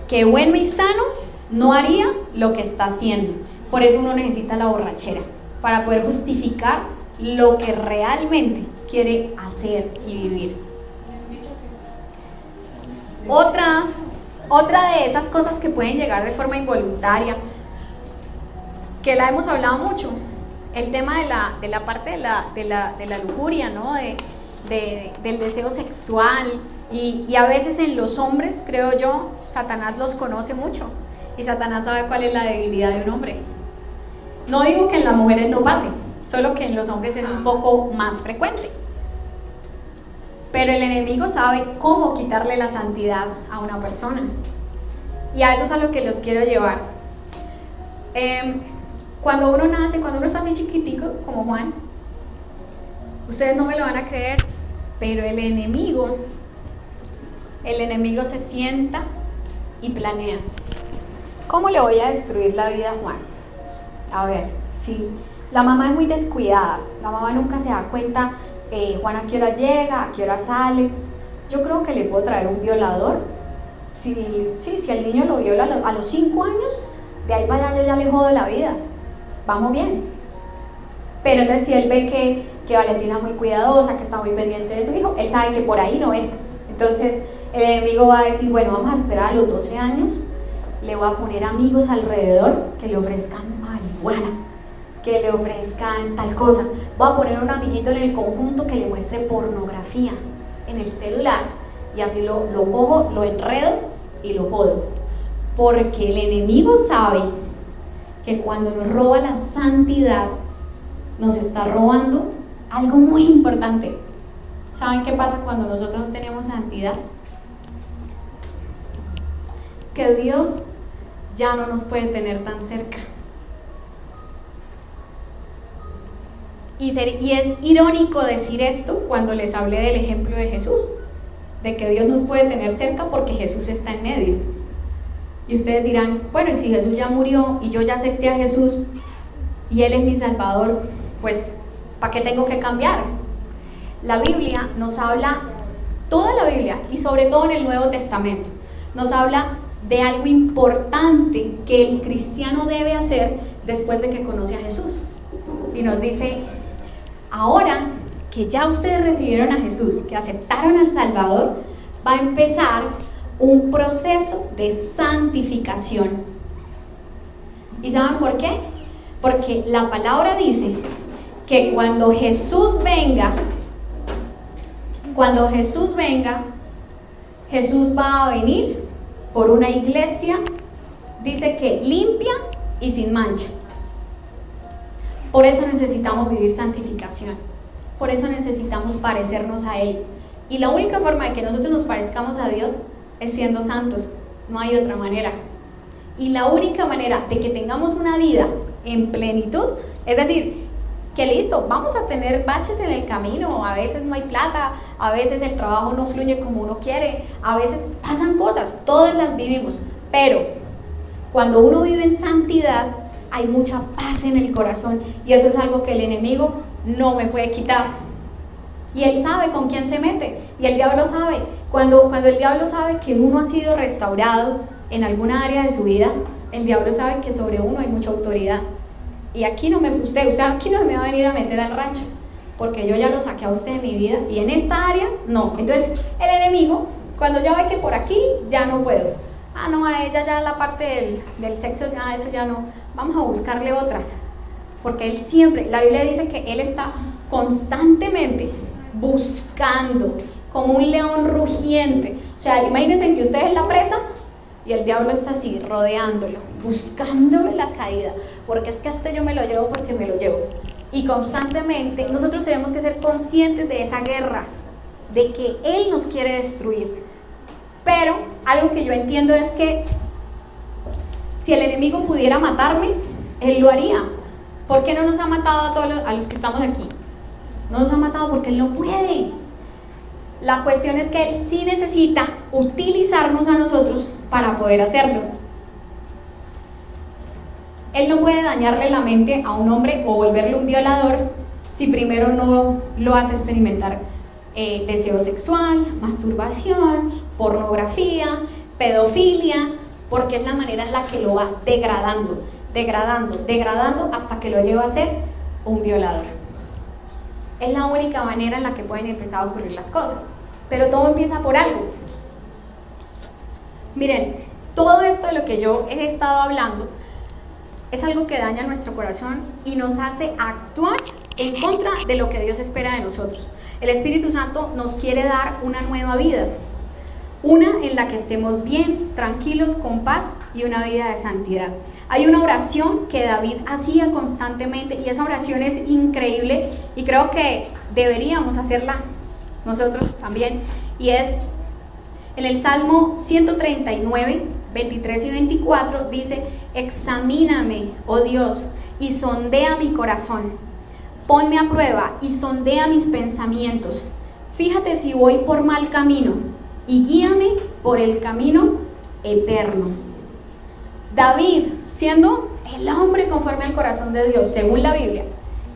que bueno y sano no haría lo que está haciendo. Por eso uno necesita la borrachera, para poder justificar lo que realmente quiere hacer y vivir. Otra de esas cosas que pueden llegar de forma involuntaria, que la hemos hablado mucho, el tema de la parte de la lujuria, ¿no? Del deseo sexual, y a veces en los hombres, creo yo, Satanás los conoce mucho, y Satanás sabe cuál es la debilidad de un hombre. No digo que en las mujeres no pase, solo que en los hombres es un poco más frecuente. Pero el enemigo sabe cómo quitarle la santidad a una persona. Y a eso es a lo que los quiero llevar. Cuando uno nace, cuando uno está así chiquitico, como Juan, ustedes no me lo van a creer, pero el enemigo se sienta y planea. ¿Cómo le voy a destruir la vida a Juan? A ver, si la mamá es muy descuidada, la mamá nunca se da cuenta, Juan a qué hora llega, a qué hora sale. Yo creo que le puedo traer un violador. Si el niño lo viola a los 5 años, de ahí para allá yo ya le jodo la vida. Vamos bien. Pero entonces si él ve que Valentina es muy cuidadosa, que está muy pendiente de su hijo, él sabe que por ahí no es. Entonces el enemigo va a decir, bueno, vamos a esperar a los 12 años, le voy a poner amigos alrededor que le ofrezcan marihuana, que le ofrezcan tal cosa. Voy a poner un amiguito en el conjunto que le muestre pornografía en el celular, y así lo cojo, lo enredo y lo jodo. Porque el enemigo sabe que cuando nos roba la santidad, nos está robando algo muy importante. ¿Saben qué pasa cuando nosotros no tenemos santidad? Que Dios ya no nos puede tener tan cerca. Y es irónico decir esto cuando les hablé del ejemplo de Jesús, de que Dios nos puede tener cerca porque Jesús está en medio. Y ustedes dirán, bueno, y si Jesús ya murió y yo ya acepté a Jesús y Él es mi Salvador, pues ¿para qué tengo que cambiar? La Biblia nos habla, toda la Biblia y sobre todo en el Nuevo Testamento, nos habla de algo importante que el cristiano debe hacer después de que conoce a Jesús. Y nos dice, ahora que ya ustedes recibieron a Jesús, que aceptaron al Salvador, va a empezar un proceso de santificación. ¿Y saben por qué? Porque la palabra dice que cuando Jesús venga, Jesús va a venir por una iglesia, dice que limpia y sin mancha. Por eso necesitamos vivir santificación. Por eso necesitamos parecernos a Él. Y la única forma de que nosotros nos parezcamos a Dios es siendo santos. No hay otra manera. Y la única manera de que tengamos una vida en plenitud, es decir, que listo, vamos a tener baches en el camino, a veces no hay plata, a veces el trabajo no fluye como uno quiere, a veces pasan cosas, todas las vivimos, pero cuando uno vive en santidad, hay mucha paz en el corazón y eso es algo que el enemigo no me puede quitar. Y él sabe con quién se mete y el diablo sabe. Cuando el diablo sabe que uno ha sido restaurado en alguna área de su vida, el diablo sabe que sobre uno hay mucha autoridad. Y aquí usted aquí no me va a venir a meter al rancho, porque yo ya lo saqué a usted de mi vida y en esta área no. Entonces el enemigo, cuando ya ve que por aquí ya no puedo, no, a ella ya la parte del sexo, ya eso ya no, vamos a buscarle otra, porque él siempre, la Biblia dice que él está constantemente buscando como un león rugiente. O sea, imagínense que usted es la presa y el diablo está así, rodeándolo, buscándole la caída, porque es que hasta yo me lo llevo porque me lo llevo. Y constantemente nosotros tenemos que ser conscientes de esa guerra, de que él nos quiere destruir. Pero algo que yo entiendo es que si el enemigo pudiera matarme, él lo haría. ¿Por qué no nos ha matado a todos a los que estamos aquí? No nos ha matado porque él no puede. La cuestión es que él sí necesita utilizarnos a nosotros para poder hacerlo. Él no puede dañarle la mente a un hombre o volverle un violador si primero no lo hace experimentar deseo sexual, masturbación, pornografía, pedofilia, porque es la manera en la que lo va degradando hasta que lo lleva a ser un violador. Es la única manera en la que pueden empezar a ocurrir las cosas, pero todo empieza por algo. Miren, todo esto de lo que yo he estado hablando es algo que daña nuestro corazón y nos hace actuar en contra de lo que Dios espera de nosotros. El Espíritu Santo nos quiere dar una nueva vida, una en la que estemos bien, tranquilos, con paz y una vida de santidad. Hay una oración que David hacía constantemente y esa oración es increíble y creo que deberíamos hacerla nosotros también, y es en el Salmo 139, 23 y 24 dice: examíname, oh Dios, y sondea mi corazón, ponme a prueba y sondea mis pensamientos, fíjate si voy por mal camino y guíame por el camino eterno. David, siendo el hombre conforme al corazón de Dios, según la Biblia,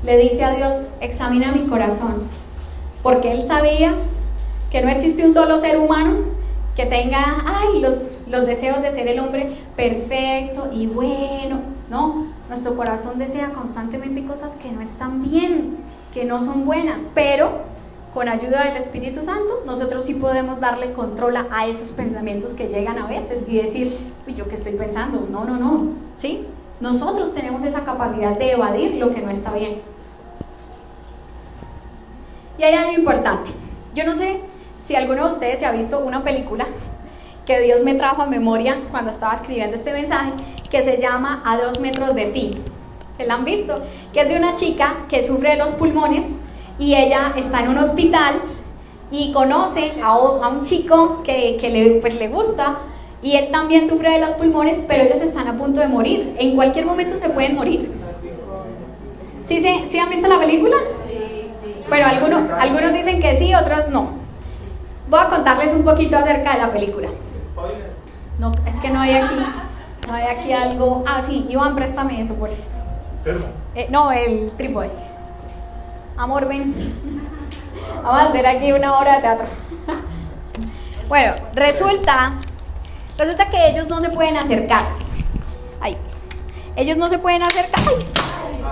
le dice a Dios: examina mi corazón, porque él sabía que no existe un solo ser humano que tenga los deseos de ser el hombre perfecto y bueno. No, nuestro corazón desea constantemente cosas que no están bien, que no son buenas, pero con ayuda del Espíritu Santo nosotros sí podemos darle control a esos pensamientos que llegan a veces y decir: uy, ¿yo qué estoy pensando? No, ¿sí? Nosotros tenemos esa capacidad de evadir lo que no está bien. Y hay algo importante. Yo no sé si alguno de ustedes se ha visto una película que Dios me trajo a memoria cuando estaba escribiendo este mensaje, que se llama A 2 metros de ti. ¿La han visto? Que es de una chica que sufre de los pulmones y ella está en un hospital y conoce a un chico que le gusta, y él también sufre de los pulmones, pero ellos están a punto de morir. En cualquier momento se pueden morir. ¿Sí han visto la película? Bueno, algunos dicen que sí, otros no. Voy a contarles un poquito acerca de la película. No, es que no hay aquí algo. Ah, sí, Iván, préstame eso, por favor. No, el trípode. Amor, ven. Vamos a hacer aquí una obra de teatro. Bueno, resulta que ellos no se pueden acercar. Ay, ellos no se pueden acercar. Ay,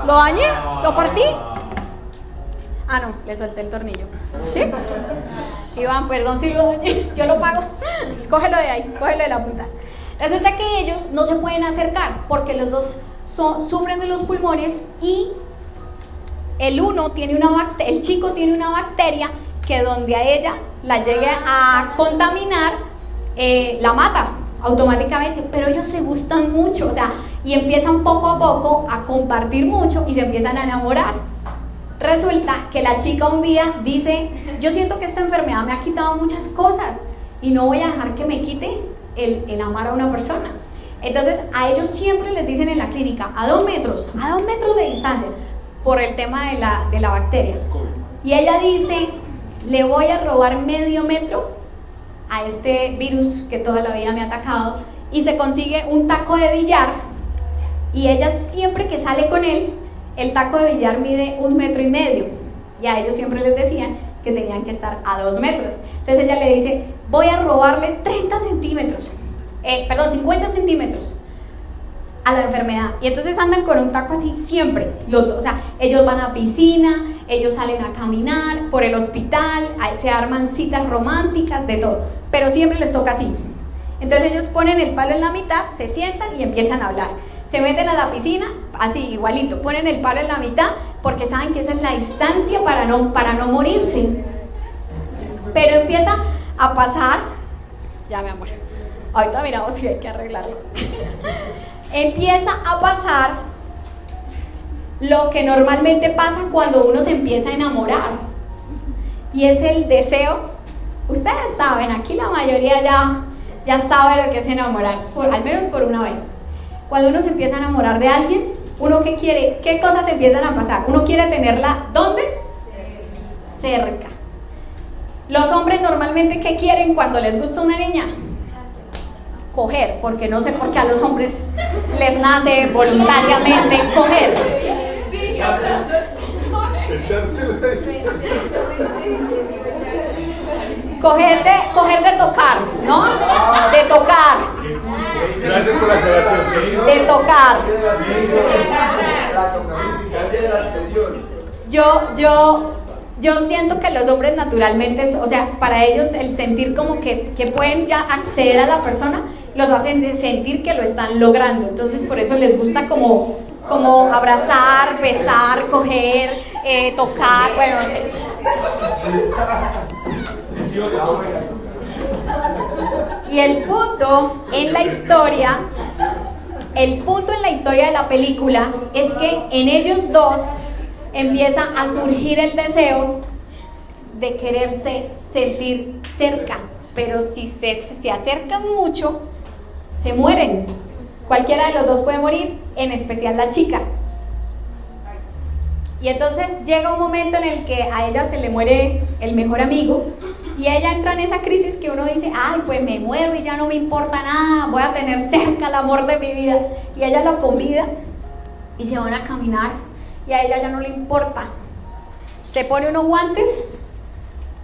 ¿lo dañé? ¿Lo partí? Ah, no, le solté el tornillo. ¿Sí? Iván, perdón si lo dañé, yo lo pago. Cógelo de ahí, cógelo de la punta. Resulta que ellos no se pueden acercar porque los dos sufren de los pulmones, y el chico tiene una bacteria que donde a ella la llegue a contaminar, la mata automáticamente. Pero ellos se gustan mucho, o sea, y empiezan poco a poco a compartir mucho y se empiezan a enamorar. Resulta que la chica un día dice: yo siento que esta enfermedad me ha quitado muchas cosas y no voy a dejar que me quite el amar a una persona. Entonces a ellos siempre les dicen en la clínica a 2 metros de distancia, por el tema de la bacteria. Y ella dice: le voy a robar medio metro a este virus que toda la vida me ha atacado, y se consigue un taco de billar, y ella siempre que sale con él, el taco de billar mide 1,5 metros, y a ellos siempre les decían que tenían que estar a 2 metros. Entonces ella le dice: voy a robarle 50 centímetros a la enfermedad. Y entonces andan con un taco así siempre, o sea, ellos van a piscina, ellos salen a caminar por el hospital, ahí se arman citas románticas, de todo, pero siempre les toca así. Entonces ellos ponen el palo en la mitad, se sientan y empiezan a hablar. Se meten a la piscina, así igualito, ponen el palo en la mitad porque saben que esa es la distancia para no morirse. Pero empieza a pasar, ya mi amor, ahorita miramos si hay que arreglarlo. Empieza a pasar lo que normalmente pasa cuando uno se empieza a enamorar, y es el deseo. Ustedes saben, aquí la mayoría ya sabe lo que es enamorar, al menos por una vez. Cuando uno se empieza a enamorar de alguien, uno ¿qué quiere? ¿Qué cosas empiezan a pasar? Uno quiere tenerla, ¿dónde? Cerca. Los hombres normalmente, ¿qué quieren cuando les gusta una niña? Coger, porque no sé por qué a los hombres les nace voluntariamente coger. Coger de tocar, ¿no? De tocar. Gracias por la aclaración. De tocar. Yo siento que los hombres naturalmente, o sea, para ellos el sentir como que pueden ya acceder a la persona, los hacen sentir que lo están logrando. Entonces por eso les gusta como abrazar, besar, coger, tocar, bueno, no sé. Y el punto en la historia de la película es que en ellos dos empieza a surgir el deseo de quererse sentir cerca, pero si se acercan mucho, se mueren. Cualquiera de los dos puede morir, en especial la chica. Y entonces llega un momento en el que a ella se le muere el mejor amigo, y ella entra en esa crisis que uno dice: ay, pues me muero y ya no me importa nada, voy a tener cerca el amor de mi vida. Y ella lo convida y se van a caminar, y a ella ya no le importa. Se pone unos guantes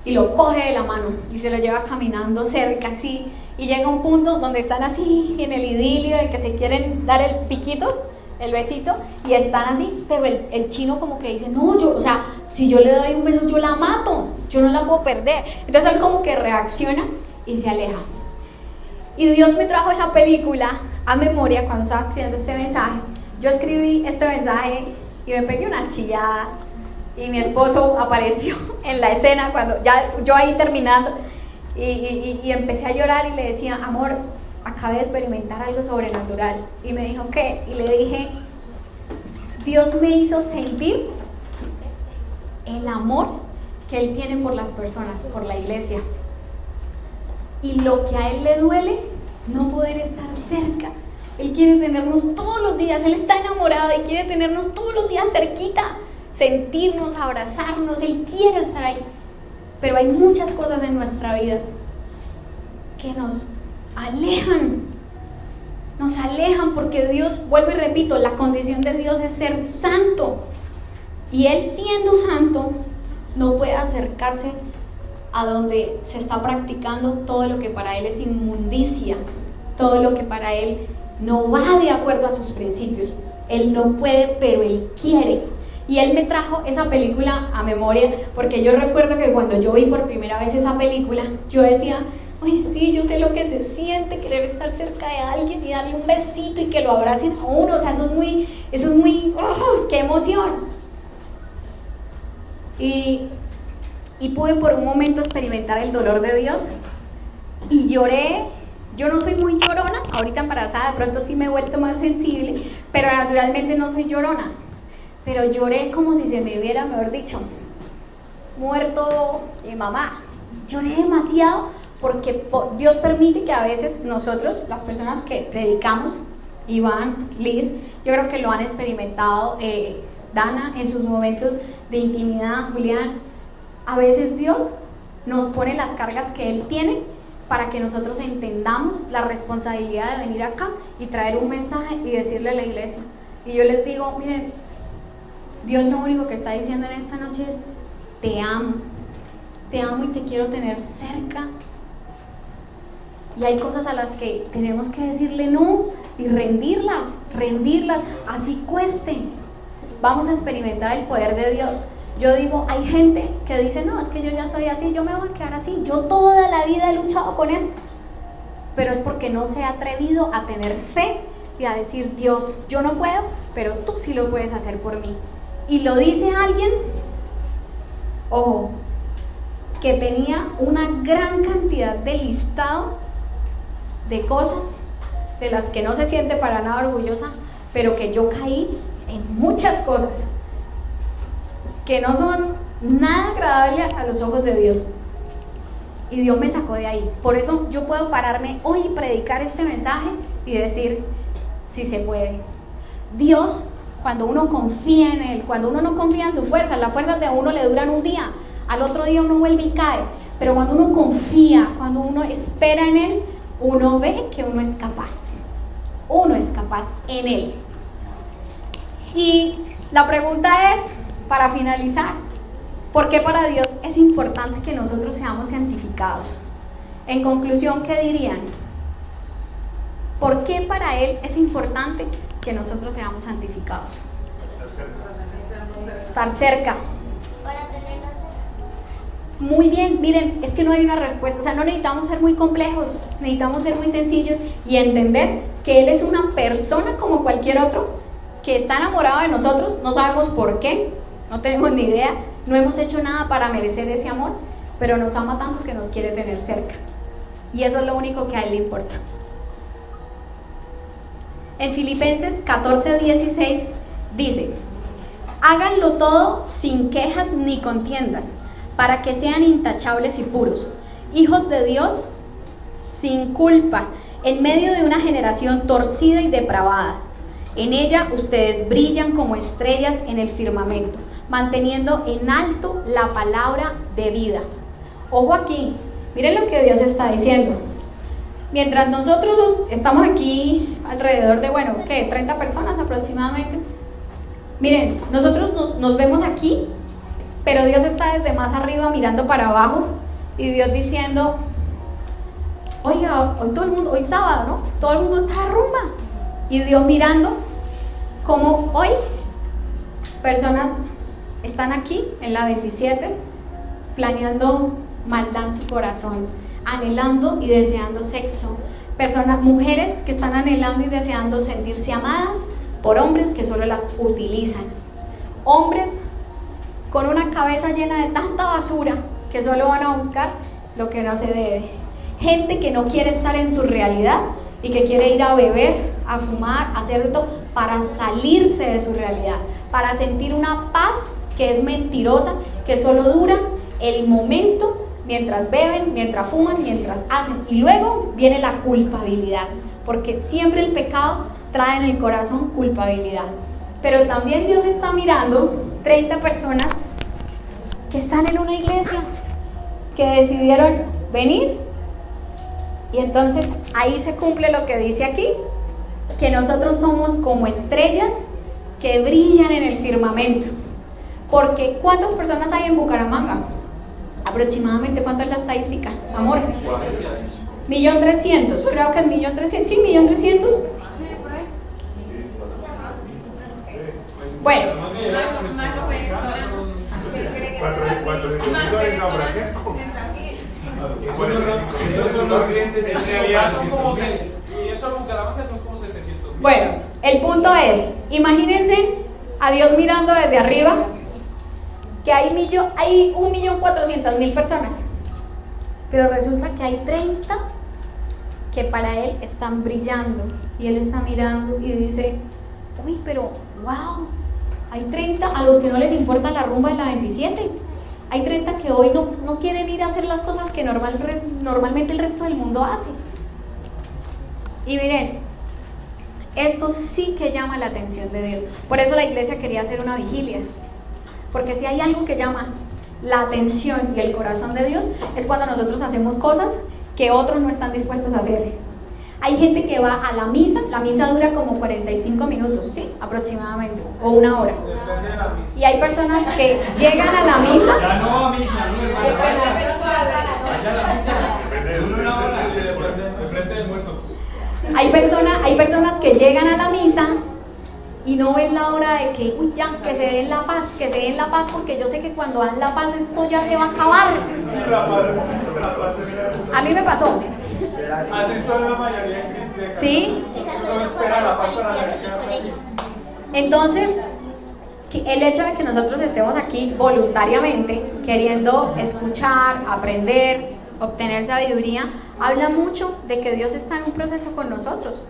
y lo coge de la mano y se lo lleva caminando cerca así, y llega un punto donde están así en el idilio de que se quieren dar el piquito, el besito, y están así, pero el chino como que dice: no, o sea, si yo le doy un beso yo la mato, yo no la puedo perder. Entonces él como que reacciona y se aleja. Y Dios me trajo esa película a memoria cuando estaba escribiendo este mensaje. Yo escribí este mensaje y me pegué una chillada, y mi esposo apareció en la escena cuando ya yo ahí terminando, y empecé a llorar y le decía: amor, acabé de experimentar algo sobrenatural. Y me dijo: ¿qué? Y le dije: Dios me hizo sentir el amor que Él tiene por las personas, por la iglesia. Y lo que a Él le duele, no poder estar cerca. Él quiere tenernos todos los días, Él está enamorado y quiere tenernos todos los días cerquita, sentirnos, abrazarnos, Él quiere estar ahí. Pero hay muchas cosas en nuestra vida que nos alejan porque Dios, vuelvo y repito, la condición de Dios es ser santo. Y Él, siendo santo, no puede acercarse a donde se está practicando todo lo que para Él es inmundicia, todo lo que para Él no va de acuerdo a sus principios. Él no puede, pero Él quiere. Y Él me trajo esa película a memoria, porque yo recuerdo que cuando yo vi por primera vez esa película, yo decía, ay sí, yo sé lo que se siente querer estar cerca de alguien y darle un besito y que lo abracen a uno. O sea, eso es muy, ¡oh, qué emoción! Y pude por un momento experimentar el dolor de Dios y lloré. Yo no soy muy llorona, ahorita embarazada de pronto sí me he vuelto más sensible, pero naturalmente no soy llorona. Pero lloré como si se me hubiera, mejor dicho, muerto mi mamá. Lloré demasiado porque Dios permite que a veces nosotros, las personas que predicamos, Iván, Liz, yo creo que lo han experimentado, Dana en sus momentos de intimidad, Julián, a veces Dios nos pone las cargas que Él tiene para que nosotros entendamos la responsabilidad de venir acá y traer un mensaje y decirle a la iglesia. Y yo les digo, miren, Dios lo único que está diciendo en esta noche es, te amo y te quiero tener cerca. Y hay cosas a las que tenemos que decirle no y rendirlas, así cueste. Vamos a experimentar el poder de Dios. Yo digo, hay gente que dice, no, es que yo ya soy así, yo me voy a quedar así, yo toda la vida he luchado con esto, pero es porque no se ha atrevido a tener fe y a decir, Dios, yo no puedo, pero tú sí lo puedes hacer por mí. Y lo dice alguien, ojo, que tenía una gran cantidad de listado de cosas de las que no se siente para nada orgullosa, pero que yo caí en muchas cosas que no son nada agradables a los ojos de Dios. Y Dios me sacó de ahí. Por eso yo puedo pararme hoy y predicar este mensaje y decir, sí se puede. Dios, cuando uno confía en Él, cuando uno no confía en sus fuerzas, las fuerzas de uno le duran un día, al otro día uno vuelve y cae. Pero cuando uno confía, cuando uno espera en Él, uno ve que uno es capaz. Uno es capaz en Él. Y la pregunta es, para finalizar, ¿por qué para Dios es importante que nosotros seamos santificados? En conclusión, ¿qué dirían? ¿Por qué para Él es importante que nosotros seamos santificados? Estar cerca. Para tenernos cerca. Muy bien, miren, es que no hay una respuesta, o sea, no necesitamos ser muy complejos, necesitamos ser muy sencillos y entender que Él es una persona como cualquier otro, que está enamorado de nosotros, no sabemos por qué, no tenemos ni idea, no hemos hecho nada para merecer ese amor, pero nos ama tanto que nos quiere tener cerca. Y eso es lo único que a Él le importa. En Filipenses 14:16 dice, háganlo todo sin quejas ni contiendas, para que sean intachables y puros, hijos de Dios sin culpa, en medio de una generación torcida y depravada. En ella ustedes brillan como estrellas en el firmamento, manteniendo en alto la palabra de vida. Ojo aquí, miren lo que Dios está diciendo. Mientras nosotros estamos aquí alrededor de, 30 personas aproximadamente. Miren, nosotros nos vemos aquí, pero Dios está desde más arriba mirando para abajo y Dios diciendo, oiga, hoy sábado, ¿no? Todo el mundo está de rumba. Y Dios mirando como hoy personas están aquí en la 27 planeando maldad en su corazón, anhelando y deseando sexo. Personas, mujeres que están anhelando y deseando sentirse amadas por hombres que solo las utilizan. Hombres con una cabeza llena de tanta basura que solo van a buscar lo que no se debe. Gente que no quiere estar en su realidad y que quiere ir a beber, a fumar, a hacer todo para salirse de su realidad, para sentir una paz que es mentirosa, que solo dura el momento, mientras beben, mientras fuman, mientras hacen, y luego viene la culpabilidad, porque siempre el pecado trae en el corazón culpabilidad. Pero también Dios está mirando 30 personas que están en una iglesia, que decidieron venir, y entonces ahí se cumple lo que dice aquí, que nosotros somos como estrellas que brillan en el firmamento. Porque ¿cuántas personas hay en Bucaramanga? Aproximadamente, ¿cuánto es la estadística? Amor, 1.300.000, creo que es 1.300.000, sí, 1.300.000. Bueno, 400.000 en San Francisco. Esos son los clientes de En realidad son como si eso es Bucaramanga son como 700.000. bueno, el punto es, imagínense a Dios mirando desde arriba, que hay 1.400.000 personas, pero resulta que hay 30 que para Él están brillando, y Él está mirando y dice, uy, pero wow, hay 30 a los que no les importa la rumba de la 27, hay 30 que hoy no quieren ir a hacer las cosas que normalmente el resto del mundo hace. Y miren, esto sí que llama la atención de Dios. Por eso la iglesia quería hacer una vigilia, porque si hay algo que llama la atención y el corazón de Dios, es cuando nosotros hacemos cosas que otros no están dispuestos a hacer. Hay gente que va a la misa dura como 45 minutos, ¿sí? Aproximadamente, o una hora. Depende de la misa. Y hay personas que llegan a la misa. Ya no va a misa, no, hermano. Vaya a la misa. Una hora. Se frente del muerto. Hay personas que llegan a la misa y no ven la hora de que, uy, ya, que se den la paz, porque yo sé que cuando dan la paz esto ya se va a acabar. A mí me pasó. Así toda la mayoría de gente. ¿Sí? Esas No son las espera la paz para policías la en el colegio. Entonces, el hecho de que nosotros estemos aquí voluntariamente, queriendo escuchar, aprender, obtener sabiduría, habla mucho de que Dios está en un proceso con nosotros.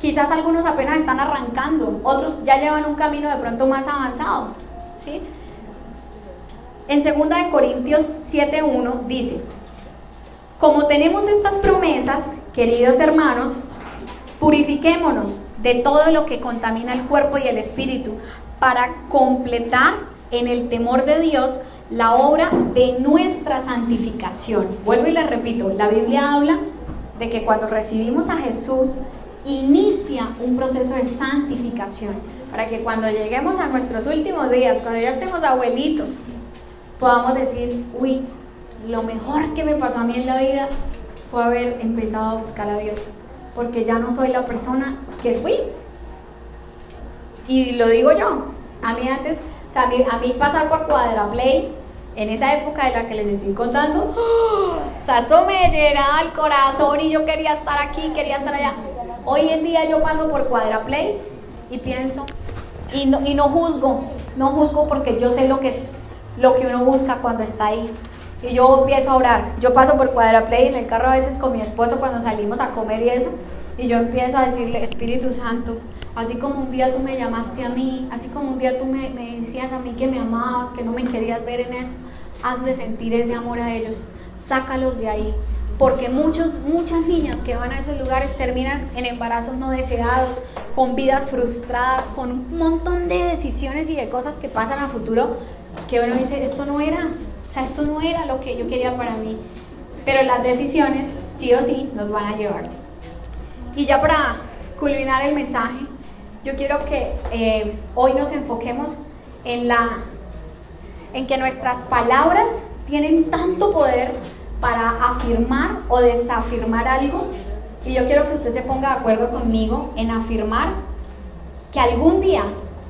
Quizás algunos apenas están arrancando, otros ya llevan un camino de pronto más avanzado, ¿sí? En 2 Corintios 7:1 dice: como tenemos estas promesas, queridos hermanos, purifiquémonos de todo lo que contamina el cuerpo y el espíritu, para completar en el temor de Dios la obra de nuestra santificación. Vuelvo y les repito, la Biblia habla de que cuando recibimos a Jesús, inicia un proceso de santificación, para que cuando lleguemos a nuestros últimos días, cuando ya estemos abuelitos, podamos decir, uy, lo mejor que me pasó a mí en la vida fue haber empezado a buscar a Dios, porque ya no soy la persona que fui. Y lo digo yo, a mí antes, o sea, a mí pasar por Cuadraplay, en esa época de la que les estoy contando, eso me llenaba el corazón y yo quería estar aquí, quería estar allá. Hoy en día yo paso por Cuadraplay y pienso, y no juzgo porque yo sé lo que uno busca cuando está ahí. Y yo empiezo a orar. Yo paso por Cuadraplay en el carro a veces con mi esposo cuando salimos a comer y eso, y yo empiezo a decirle, Espíritu Santo, así como un día tú me llamaste a mí, así como un día tú me decías a mí que me amabas, que no me querías ver en eso, hazle sentir ese amor a ellos, sácalos de ahí, porque muchas niñas que van a esos lugares terminan en embarazos no deseados, con vidas frustradas, con un montón de decisiones y de cosas que pasan a futuro, que uno dice, esto no era lo que yo quería para mí, pero las decisiones sí o sí nos van a llevar. Y ya para culminar el mensaje, yo quiero que hoy nos enfoquemos en que nuestras palabras tienen tanto poder para afirmar o desafirmar algo, y yo quiero que usted se ponga de acuerdo conmigo en afirmar que algún día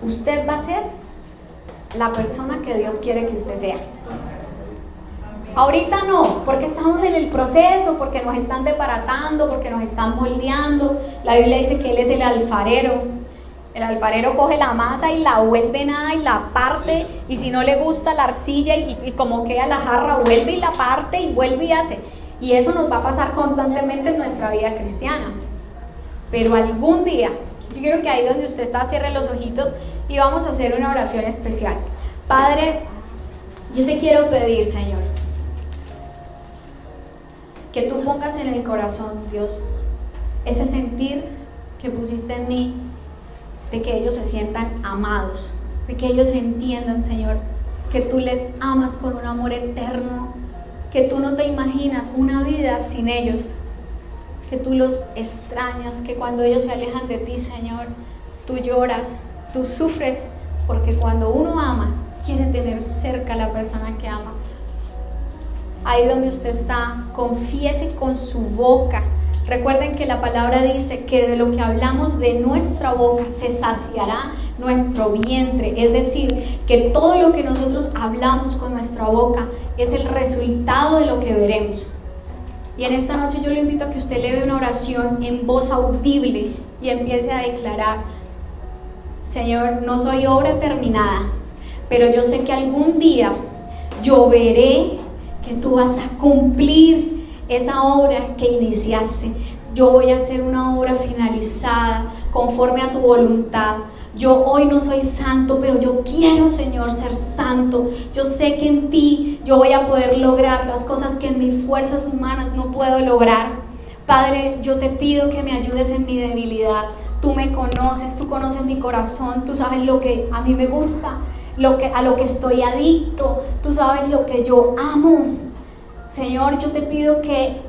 usted va a ser la persona que Dios quiere que usted sea. Ahorita no, porque estamos en el proceso, porque nos están desbaratando, porque nos están moldeando. La Biblia dice que Él es el alfarero. El alfarero coge la masa y la vuelve nada y la parte, y si no le gusta la arcilla y como queda la jarra, vuelve y la parte y vuelve y hace. Y eso nos va a pasar constantemente en nuestra vida cristiana. Pero algún día, yo quiero que ahí donde usted está cierre los ojitos y vamos a hacer una oración especial. Padre, yo te quiero pedir, Señor, que tú pongas en el corazón, Dios, ese sentir que pusiste en mí, de que ellos se sientan amados, de que ellos entiendan, Señor, que tú les amas con un amor eterno, que tú no te imaginas una vida sin ellos, que tú los extrañas, que cuando ellos se alejan de ti, Señor, tú lloras, tú sufres, porque cuando uno ama, quiere tener cerca a la persona que ama. Ahí donde usted está, confiese con su boca. Recuerden que la palabra dice que de lo que hablamos de nuestra boca se saciará nuestro vientre. Es decir, que todo lo que nosotros hablamos con nuestra boca es el resultado de lo que veremos. Y en esta noche yo le invito a que usted leve una oración en voz audible y empiece a declarar: Señor, no soy obra terminada, pero yo sé que algún día yo veré que tú vas a cumplir esa obra que iniciaste. Yo voy a hacer una obra finalizada conforme a tu voluntad. Yo hoy no soy santo, pero yo quiero, Señor, ser santo. Yo sé que en ti yo voy a poder lograr las cosas que en mis fuerzas humanas no puedo lograr. Padre, yo te pido que me ayudes en mi debilidad. Tú me conoces, tú conoces mi corazón, tú sabes lo que a mí me gusta, a lo que estoy adicto, tú sabes lo que yo amo. Señor, yo te pido que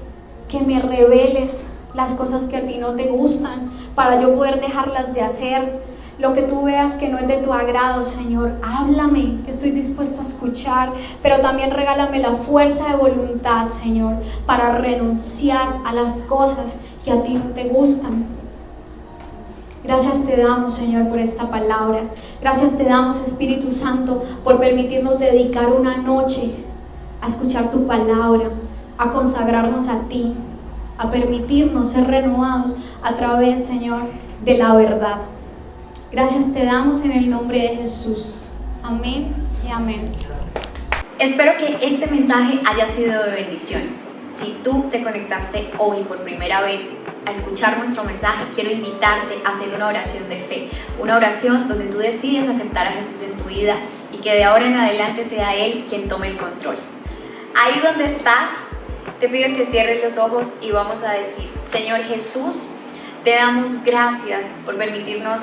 me reveles las cosas que a ti no te gustan, para yo poder dejarlas de hacer. Lo que tú veas que no es de tu agrado, Señor, háblame, que estoy dispuesto a escuchar, pero también regálame la fuerza de voluntad, Señor, para renunciar a las cosas que a ti no te gustan. Gracias te damos, Señor, por esta palabra. Gracias te damos, Espíritu Santo, por permitirnos dedicar una noche a escuchar tu palabra, a consagrarnos a ti, a permitirnos ser renovados a través, Señor, de la verdad. Gracias te damos en el nombre de Jesús. Amén y amén. Espero que este mensaje haya sido de bendición. Si tú te conectaste hoy por primera vez a escuchar nuestro mensaje, quiero invitarte a hacer una oración de fe, una oración donde tú decides aceptar a Jesús en tu vida y que de ahora en adelante sea Él quien tome el control. Ahí donde estás, te pido que cierres los ojos y vamos a decir: Señor Jesús, te damos gracias por permitirnos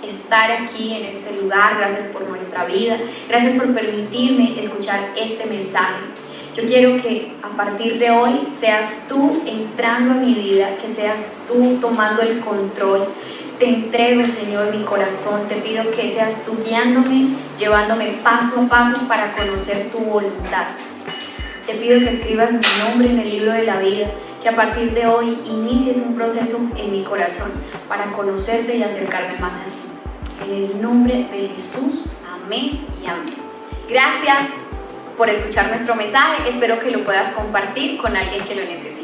estar aquí en este lugar, gracias por nuestra vida, gracias por permitirme escuchar este mensaje. Yo quiero que a partir de hoy seas tú entrando en mi vida, que seas tú tomando el control. Te entrego, Señor, mi corazón, te pido que seas tú guiándome, llevándome paso a paso para conocer tu voluntad. Te pido que escribas mi nombre en el libro de la vida, que a partir de hoy inicies un proceso en mi corazón para conocerte y acercarme más a ti. En el nombre de Jesús, amén y amén. Gracias por escuchar nuestro mensaje, espero que lo puedas compartir con alguien que lo necesite.